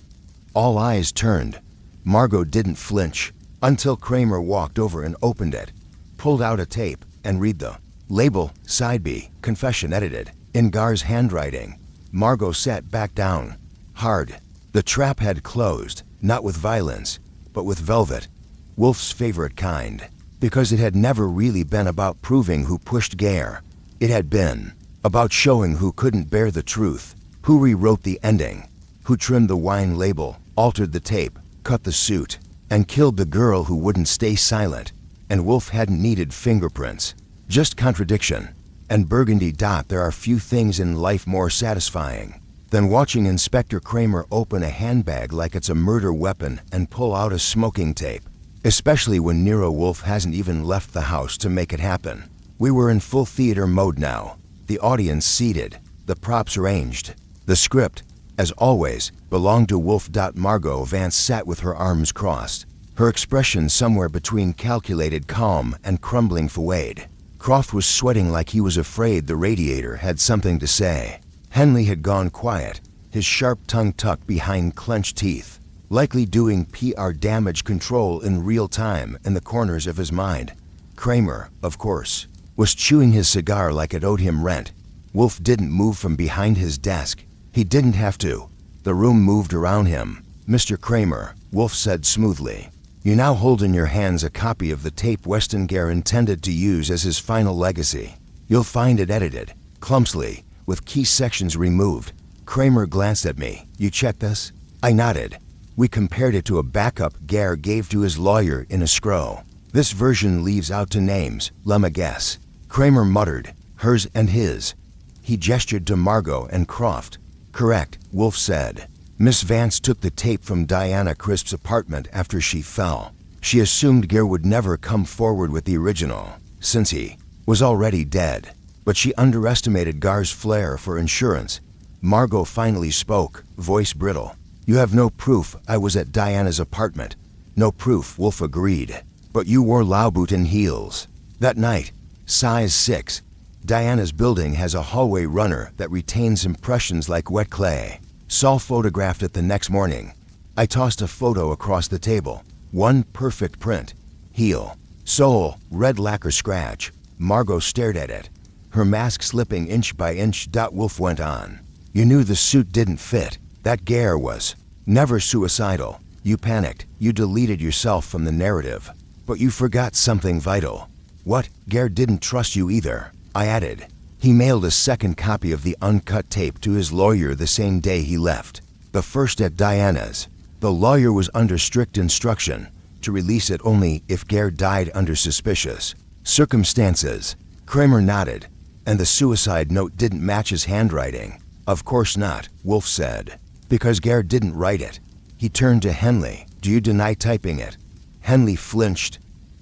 All eyes turned. Margot didn't flinch until Kramer walked over and opened it, pulled out a tape, and read the label, Side B, confession edited, in Garr's handwriting. Margot sat back down, hard. The trap had closed, not with violence, but with velvet. Wolfe's favorite kind. Because it had never really been about proving who pushed Garr. It had been about showing who couldn't bear the truth, who rewrote the ending, who trimmed the wine label, altered the tape, cut the suit, and killed the girl who wouldn't stay silent. And Wolfe hadn't needed fingerprints, just contradiction. And Burgundy. There are few things in life more satisfying than watching Inspector Kramer open a handbag like it's a murder weapon and pull out a smoking tape. Especially when Nero Wolfe hasn't even left the house to make it happen. We were in full theater mode now. The audience seated, the props arranged. The script, as always, belonged to Wolfe. Margot Vance sat with her arms crossed, her expression somewhere between calculated calm and crumbling fouade. Croft was sweating like he was afraid the radiator had something to say. Henley had gone quiet, his sharp tongue tucked behind clenched teeth, likely doing PR damage control in real time in the corners of his mind. Kramer, of course, was chewing his cigar like it owed him rent. Wolfe didn't move from behind his desk. He didn't have to. The room moved around him. "Mr. Kramer," Wolfe said smoothly, "you now hold in your hands a copy of the tape Weston Garr intended to use as his final legacy. You'll find it edited, clumsily, with key sections removed." Kramer glanced at me. "You checked this?" I nodded. "We compared it to a backup Garr gave to his lawyer in escrow. This version leaves out two names, lemme guess." Kramer muttered, "Hers and his." He gestured to Margot and Croft. "Correct," Wolfe said. "Miss Vance took the tape from Diana Crisp's apartment after she fell. She assumed Garr would never come forward with the original, since he was already dead. But she underestimated Garr's flair for insurance." Margot finally spoke, voice brittle. "You have no proof I was at Diana's apartment." "No proof," Wolfe agreed. "But you wore Louboutin heels that night, size 6. Diana's building has a hallway runner that retains impressions like wet clay. Saul photographed it the next morning." I tossed a photo across the table. One perfect print. Heel, sole, red lacquer scratch. Margot stared at it, her mask slipping inch by inch. Wolfe went on. "You knew the suit didn't fit. That Garr was never suicidal. You panicked. You deleted yourself from the narrative. But you forgot something vital." "What?" "Garr didn't trust you either," I added. "He mailed a second copy of the uncut tape to his lawyer the same day he left. The first at Diana's. The lawyer was under strict instruction to release it only if Garr died under suspicious circumstances." Kramer nodded. "And the suicide note didn't match his handwriting?" "Of course not," Wolfe said. "Because Garr didn't write it." He turned to Henley. "Do you deny typing it?" Henley flinched.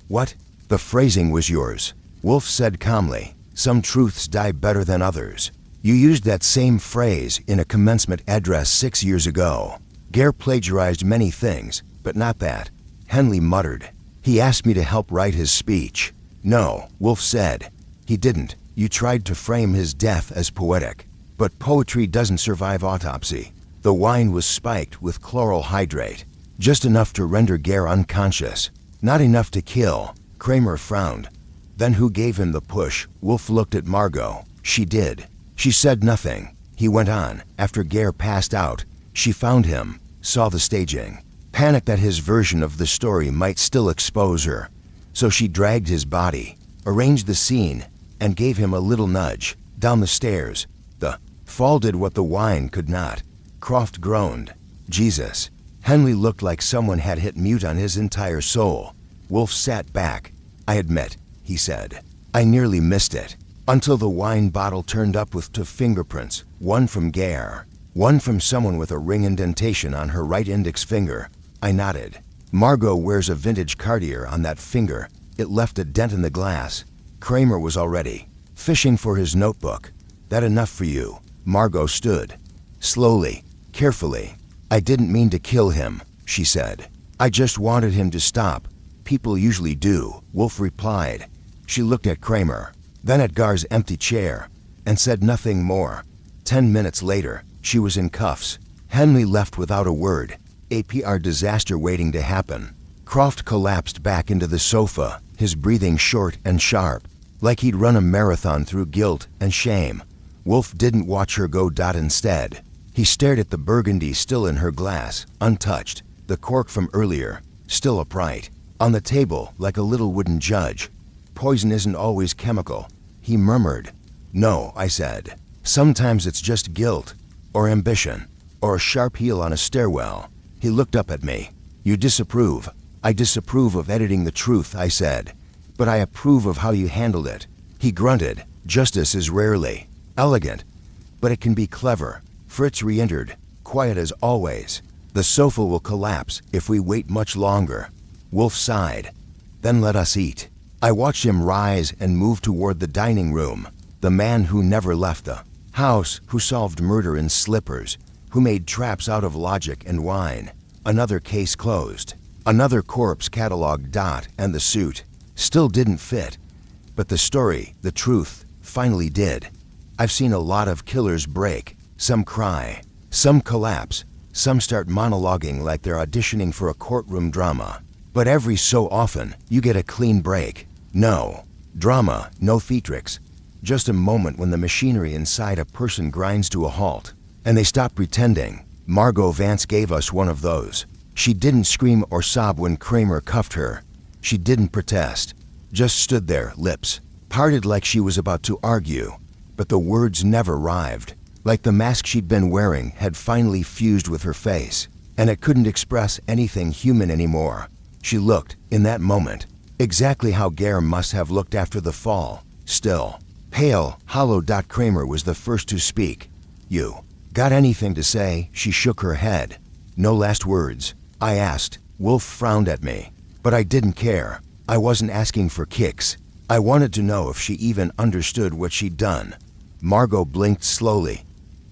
"What?" "The phrasing was yours," Wolfe said calmly. "Some truths die better than others. You used that same phrase in a commencement address 6 years ago. Garr plagiarized many things, but not that." Henley muttered. "He asked me to help write his speech." "No," Wolfe said. "He didn't. You tried to frame his death as poetic. But poetry doesn't survive autopsy. The wine was spiked with chloral hydrate, just enough to render Garr unconscious, not enough to kill." Kramer frowned. "Then who gave him the push?" Wolfe looked at Margot. "She did." "She said nothing," he went on. "After Garr passed out, she found him, saw the staging, panicked that his version of the story might still expose her. So she dragged his body, arranged the scene, and gave him a little nudge, down the stairs. The fall did what the wine could not." Croft groaned. "Jesus." Henley looked like someone had hit mute on his entire soul. Wolfe sat back. "I admit," he said, "I nearly missed it. until the wine bottle turned up with two fingerprints, one from Garr, one from someone with a ring indentation on her right index finger. I nodded. Margot wears a vintage Cartier on that finger. It left a dent in the glass. Kramer was already fishing for his notebook. That enough for you? Margot stood. Slowly, carefully. I didn't mean to kill him, she said. I just wanted him to stop. People usually do, Wolfe replied. She looked at Kramer, then at Garr's empty chair, and said nothing more. 10 minutes later, she was in cuffs. Henley left without a word. A PR disaster waiting to happen. Croft collapsed back into the sofa, his breathing short and sharp, like he'd run a marathon through guilt and shame. Wolfe didn't watch her go. Instead, he stared at the Burgundy still in her glass, untouched, the cork from earlier, still upright, on the table like a little wooden judge. Poison isn't always chemical, he murmured. No, I said. Sometimes it's just guilt, or ambition, or a sharp heel on a stairwell. He looked up at me. You disapprove. I disapprove of editing the truth, I said. But I approve of how you handled it. He grunted. Justice is rarely elegant, but it can be clever. Fritz re-entered, quiet as always. The sofa will collapse if we wait much longer. Wolfe sighed. Then let us eat. I watched him rise and move toward the dining room. The man who never left the house, who solved murder in slippers, who made traps out of logic and wine. Another case closed. Another corpse cataloged. And the suit still didn't fit. But the story, the truth, finally did. I've seen a lot of killers break. Some cry. Some collapse. Some start monologuing like they're auditioning for a courtroom drama. But every so often, you get a clean break. No drama, no theatrics. Just a moment when the machinery inside a person grinds to a halt, and they stop pretending. Margot Vance gave us one of those. She didn't scream or sob when Kramer cuffed her. She didn't protest. Just stood there, lips parted like she was about to argue. But the words never arrived. Like the mask she'd been wearing had finally fused with her face, and it couldn't express anything human anymore. She looked, in that moment, exactly how Garr must have looked after the fall. Still, pale, hollow. Kramer was the first to speak. You got anything to say? She shook her head. No last words, I asked. Wolfe frowned at me. But I didn't care. I wasn't asking for kicks. I wanted to know if she even understood what she'd done. Margot blinked slowly,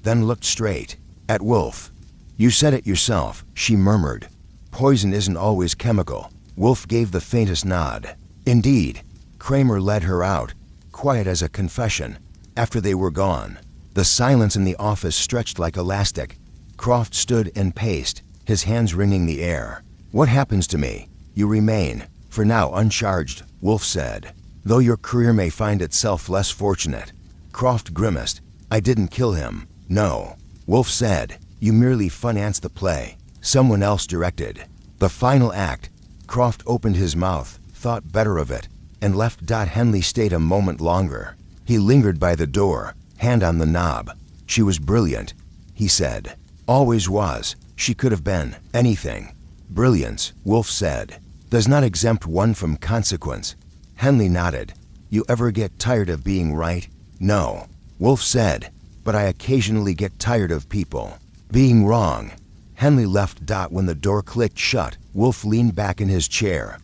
then looked straight at Wolfe. You said it yourself, she murmured. Poison isn't always chemical. Wolfe gave the faintest nod. Indeed. Kramer led her out, quiet as a confession. After they were gone, the silence in the office stretched like elastic. Croft stood and paced, his hands wringing the air. What happens to me? You remain, for now, uncharged, Wolfe said, though your career may find itself less fortunate. Croft grimaced. I didn't kill him. No. Wolfe said, you merely financed the play. Someone else directed the final act. Croft opened his mouth, thought better of it, and left. Henley stayed a moment longer. He lingered by the door, hand on the knob. She was brilliant, he said. Always was. She could have been anything. Brilliance, Wolfe said, does not exempt one from consequence. Henley nodded. You ever get tired of being right? No. Wolfe said, but I occasionally get tired of people being wrong. Henley left. When the door clicked shut, Wolfe leaned back in his chair.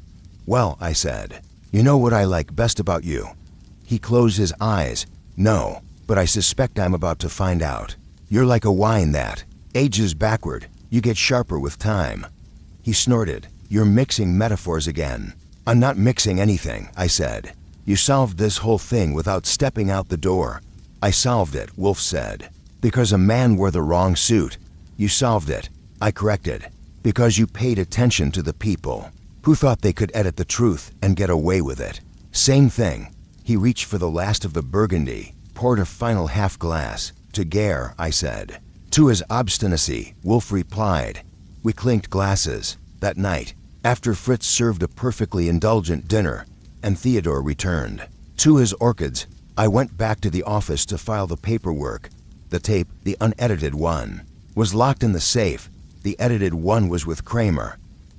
Well, I said, you know what I like best about you? He closed his eyes. No, but I suspect I'm about to find out. You're like a wine that ages backward. You get sharper with time. He snorted. You're mixing metaphors again. I'm not mixing anything, I said. You solved this whole thing without stepping out the door. I solved it, Wolfe said. Because a man wore the wrong suit. You solved it, I corrected. Because you paid attention to the people who thought they could edit the truth and get away with it. Same thing. He reached for the last of the Burgundy, poured a final half glass. To Garr, I said. To his obstinacy, Wolfe replied. We clinked glasses. That night, after Fritz served a perfectly indulgent dinner, and Theodore returned. To his orchids, I went back to the office to file the paperwork. The tape, the unedited one, was locked in the safe. The edited one was with Kramer.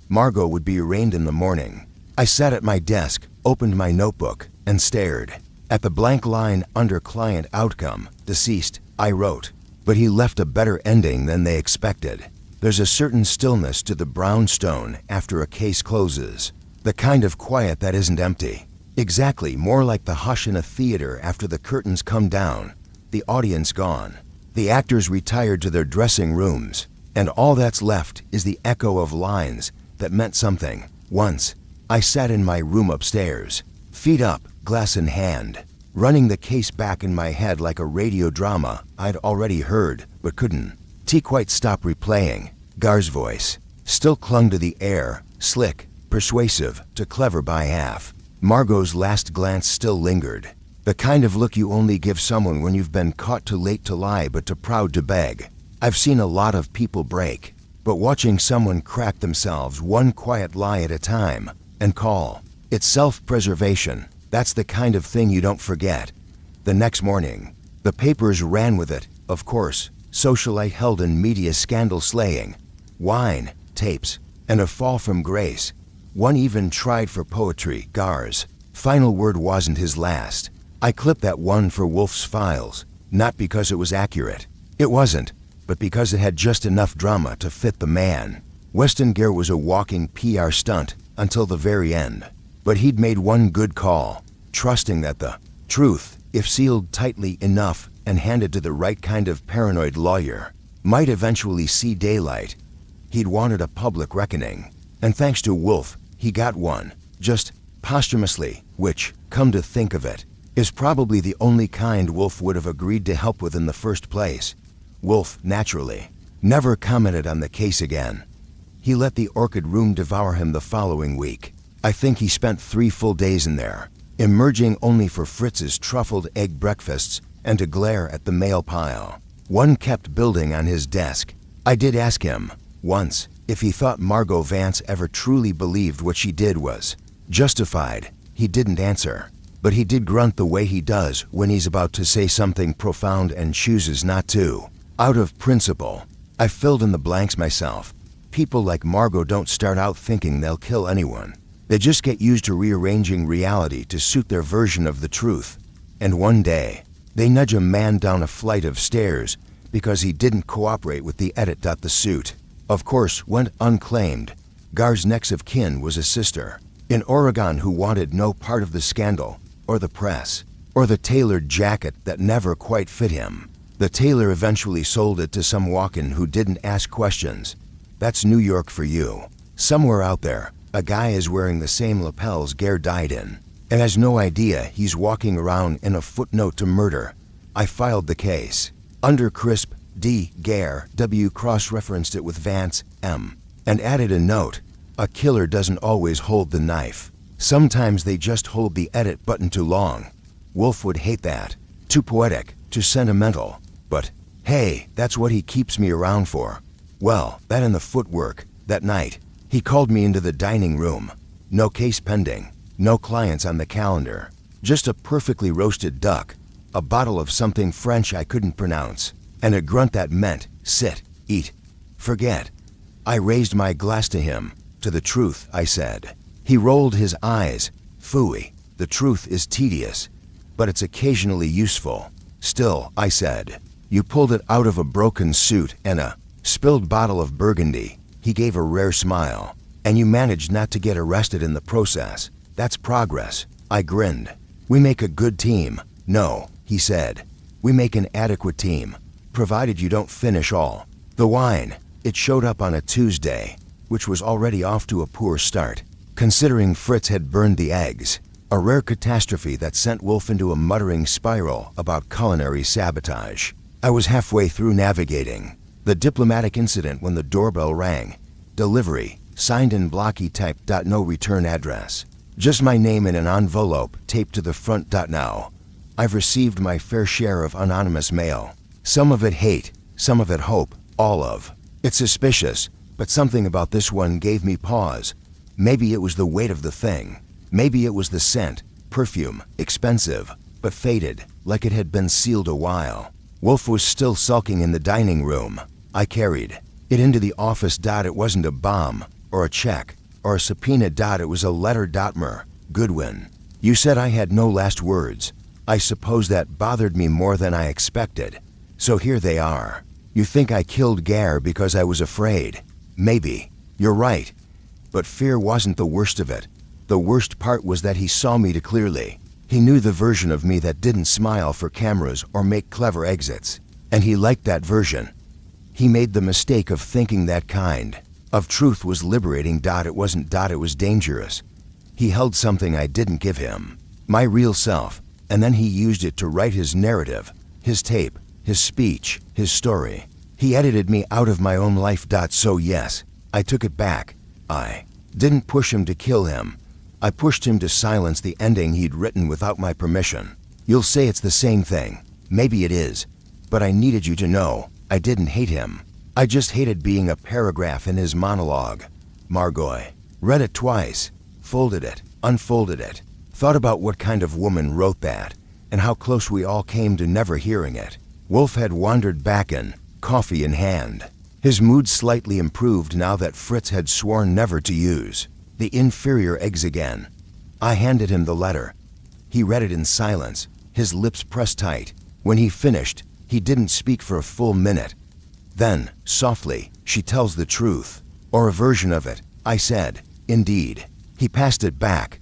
Margot would be arraigned in the morning. I sat at my desk, opened my notebook, and stared At the blank line under client outcome, deceased, I wrote, but he left a better ending than they expected. There's a certain stillness to the brownstone after a case closes, the kind of quiet that isn't empty. Exactly, more like the hush in a theater after the curtains come down, the audience gone, the actors retired to their dressing rooms, and all that's left is the echo of lines that meant something. Once, I sat in my room upstairs, feet up, glass in hand, running the case back in my head like a radio drama I'd already heard but couldn't quite stop replaying. Garr's voice still clung to the air, slick, persuasive, to clever by half. Margot's last glance still lingered, the kind of look you only give someone when you've been caught too late to lie but too proud to beg. I've seen a lot of people break, but watching someone crack themselves one quiet lie at a time and call it self-preservation, that's the kind of thing you don't forget. The next morning, the papers ran with it, of course. Socialite held in media scandal slaying, wine, tapes, and a fall from grace. One even tried for poetry. Garr's final word wasn't his last. I clipped that one for Wolfe's files, not because it was accurate. It wasn't, but because it had just enough drama to fit the man. Weston Garr was a walking PR stunt until the very end. But he'd made one good call, trusting that the truth, if sealed tightly enough and handed to the right kind of paranoid lawyer, might eventually see daylight. He'd wanted a public reckoning, and thanks to Wolfe, he got one, just posthumously, which, come to think of it, is probably the only kind Wolfe would have agreed to help with in the first place. Wolfe, naturally, never commented on the case again. He let the Orchid Room devour him the following week. I think he spent 3 full days in there, emerging only for Fritz's truffled egg breakfasts and to glare at the mail pile. One kept building on his desk. I did ask him, once, if he thought Margot Vance ever truly believed what she did was justified. He didn't answer, but he did grunt the way he does when he's about to say something profound and chooses not to. Out of principle, I filled in the blanks myself. People like Margot don't start out thinking they'll kill anyone. They just get used to rearranging reality to suit their version of the truth. And one day, they nudge a man down a flight of stairs because he didn't cooperate with the edit. The suit, of course, went unclaimed. Garr's next of kin was a sister in Oregon who wanted no part of the scandal, or the press, or the tailored jacket that never quite fit him. The tailor eventually sold it to some walk-in who didn't ask questions. That's New York for you. Somewhere out there, a guy is wearing the same lapels Garr died in, and has no idea he's walking around in a footnote to murder. I filed the case. Under crisp D. Garr, W. cross-referenced it with Vance, M. and added a note. A killer doesn't always hold the knife. Sometimes they just hold the edit button too long. Wolfe would hate that. Too poetic, too sentimental. But, hey, that's what he keeps me around for. Well, that and the footwork. That night, he called me into the dining room. No case pending. No clients on the calendar. Just a perfectly roasted duck, a bottle of something French I couldn't pronounce, and a grunt that meant, sit, eat, forget. I raised my glass to him. To the truth, I said. He rolled his eyes. Phooey, the truth is tedious, but it's occasionally useful. Still, I said, you pulled it out of a broken suit and a spilled bottle of Burgundy. He gave a rare smile. And you managed not to get arrested in the process. That's progress. I grinned. We make a good team. No, he said. We make an adequate team, provided you don't finish all the wine. It showed up on a Tuesday, which was already off to a poor start, considering Fritz had burned the eggs. A rare catastrophe that sent Wolfe into a muttering spiral about culinary sabotage. I was halfway through navigating the diplomatic incident when the doorbell rang. Delivery, signed in blocky type. No return address. Just my name in an envelope taped to the front. Now, I've received my fair share of anonymous mail. Some of it hate, some of it hope, all of it suspicious, but something about this one gave me pause. Maybe it was the weight of the thing. Maybe it was the scent, perfume, expensive, but faded, like it had been sealed a while. Wolfe was still sulking in the dining room. I carried it into the office. It wasn't a bomb, or a check, or a subpoena. It was a letter. Mer, Goodwin. You said I had no last words. I suppose that bothered me more than I expected. So here they are. You think I killed Garr because I was afraid? Maybe. You're right. But fear wasn't the worst of it. The worst part was that he saw me too clearly. He knew the version of me that didn't smile for cameras or make clever exits. And he liked that version. He made the mistake of thinking that kind of truth was liberating. It wasn't. It was dangerous. He held something I didn't give him, my real self, and then he used it to write his narrative, his tape, his speech, his story. He edited me out of my own life. So yes, I took it back. I didn't push him to kill him. I pushed him to silence the ending he'd written without my permission. You'll say it's the same thing. Maybe it is. But I needed you to know I didn't hate him. I just hated being a paragraph in his monologue. Margot. Read it twice. Folded it. Unfolded it. Thought about what kind of woman wrote that, and how close we all came to never hearing it. Wolfe had wandered back in, coffee in hand. His mood slightly improved now that Fritz had sworn never to use the inferior eggs again. I handed him the letter. He read it in silence, his lips pressed tight. When he finished, he didn't speak for a full minute. Then, softly, "She tells the truth, or a version of it," I said. "Indeed." He passed it back.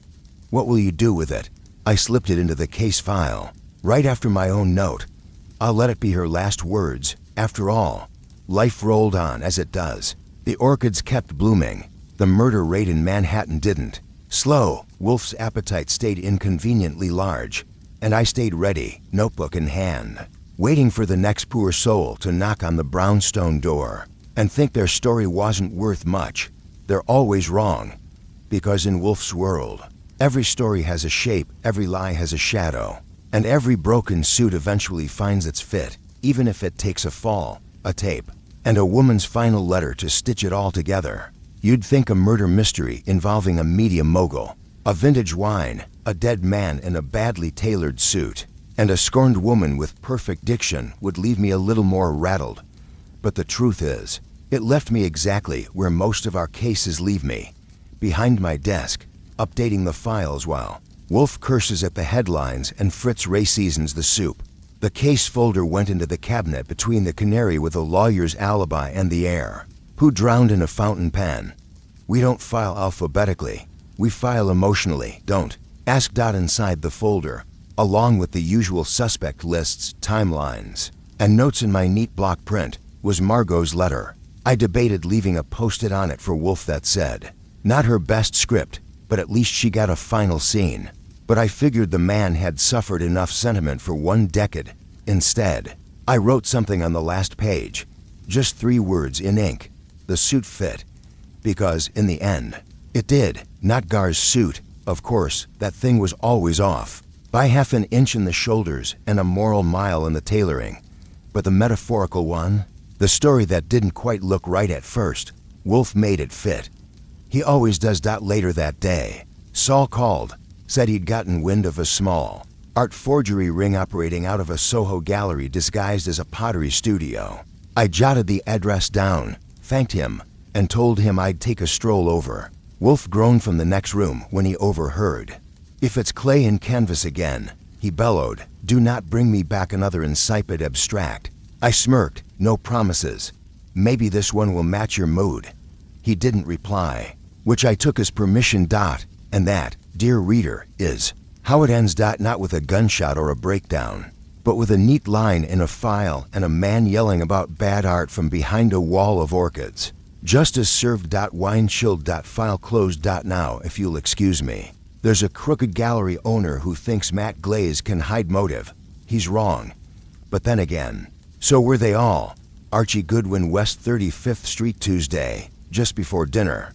"What will you do with it?" I slipped it into the case file, right after my own note. I'll let it be her last words. After all, life rolled on as it does. The orchids kept blooming. The murder rate in Manhattan didn't. Slow, Wolfe's appetite stayed inconveniently large, and I stayed ready, notebook in hand, waiting for the next poor soul to knock on the brownstone door and think their story wasn't worth much. They're always wrong, because in Wolfe's world, every story has a shape, every lie has a shadow, and every broken suit eventually finds its fit, even if it takes a fall, a tape, and a woman's final letter to stitch it all together. You'd think a murder mystery involving a media mogul, a vintage wine, a dead man in a badly tailored suit, and a scorned woman with perfect diction would leave me a little more rattled. But the truth is, it left me exactly where most of our cases leave me, behind my desk, updating the files while Wolfe curses at the headlines and Fritz Ray-seasons the soup. The case folder went into the cabinet between the canary with a lawyer's alibi and the heir, who drowned in a fountain pen. We don't file alphabetically. We file emotionally, don't. Ask. Inside the folder, along with the usual suspect lists, timelines, and notes in my neat block print, was Margot's letter. I debated leaving a post-it on it for Wolfe that said, "Not her best script, but at least she got a final scene." But I figured the man had suffered enough sentiment for 1 decade. Instead, I wrote something on the last page. Just 3 words in ink. The suit fit. Because, in the end, it did. Not Garr's suit. Of course, that thing was always off, by half an inch in the shoulders and a moral mile in the tailoring. But the metaphorical one, the story that didn't quite look right at first, Wolfe made it fit. He always does. Later that day, Saul called, said he'd gotten wind of a small art forgery ring operating out of a Soho gallery disguised as a pottery studio. I jotted the address down, thanked him, and told him I'd take a stroll over. Wolfe groaned from the next room when he overheard. "If it's clay and canvas again," he bellowed, "do not bring me back another insipid abstract." I smirked. "No promises. Maybe this one will match your mood." He didn't reply, which I took as permission. And that, dear reader, is how it ends. Not with a gunshot or a breakdown, but with a neat line in a file and a man yelling about bad art from behind a wall of orchids. Justice served. Wine chilled. File closed. Now, if you'll excuse me, there's a crooked gallery owner who thinks Matt Glaze can hide motive. He's wrong. But then again, so were they all. Archie Goodwin, West 35th Street, Tuesday, just before dinner.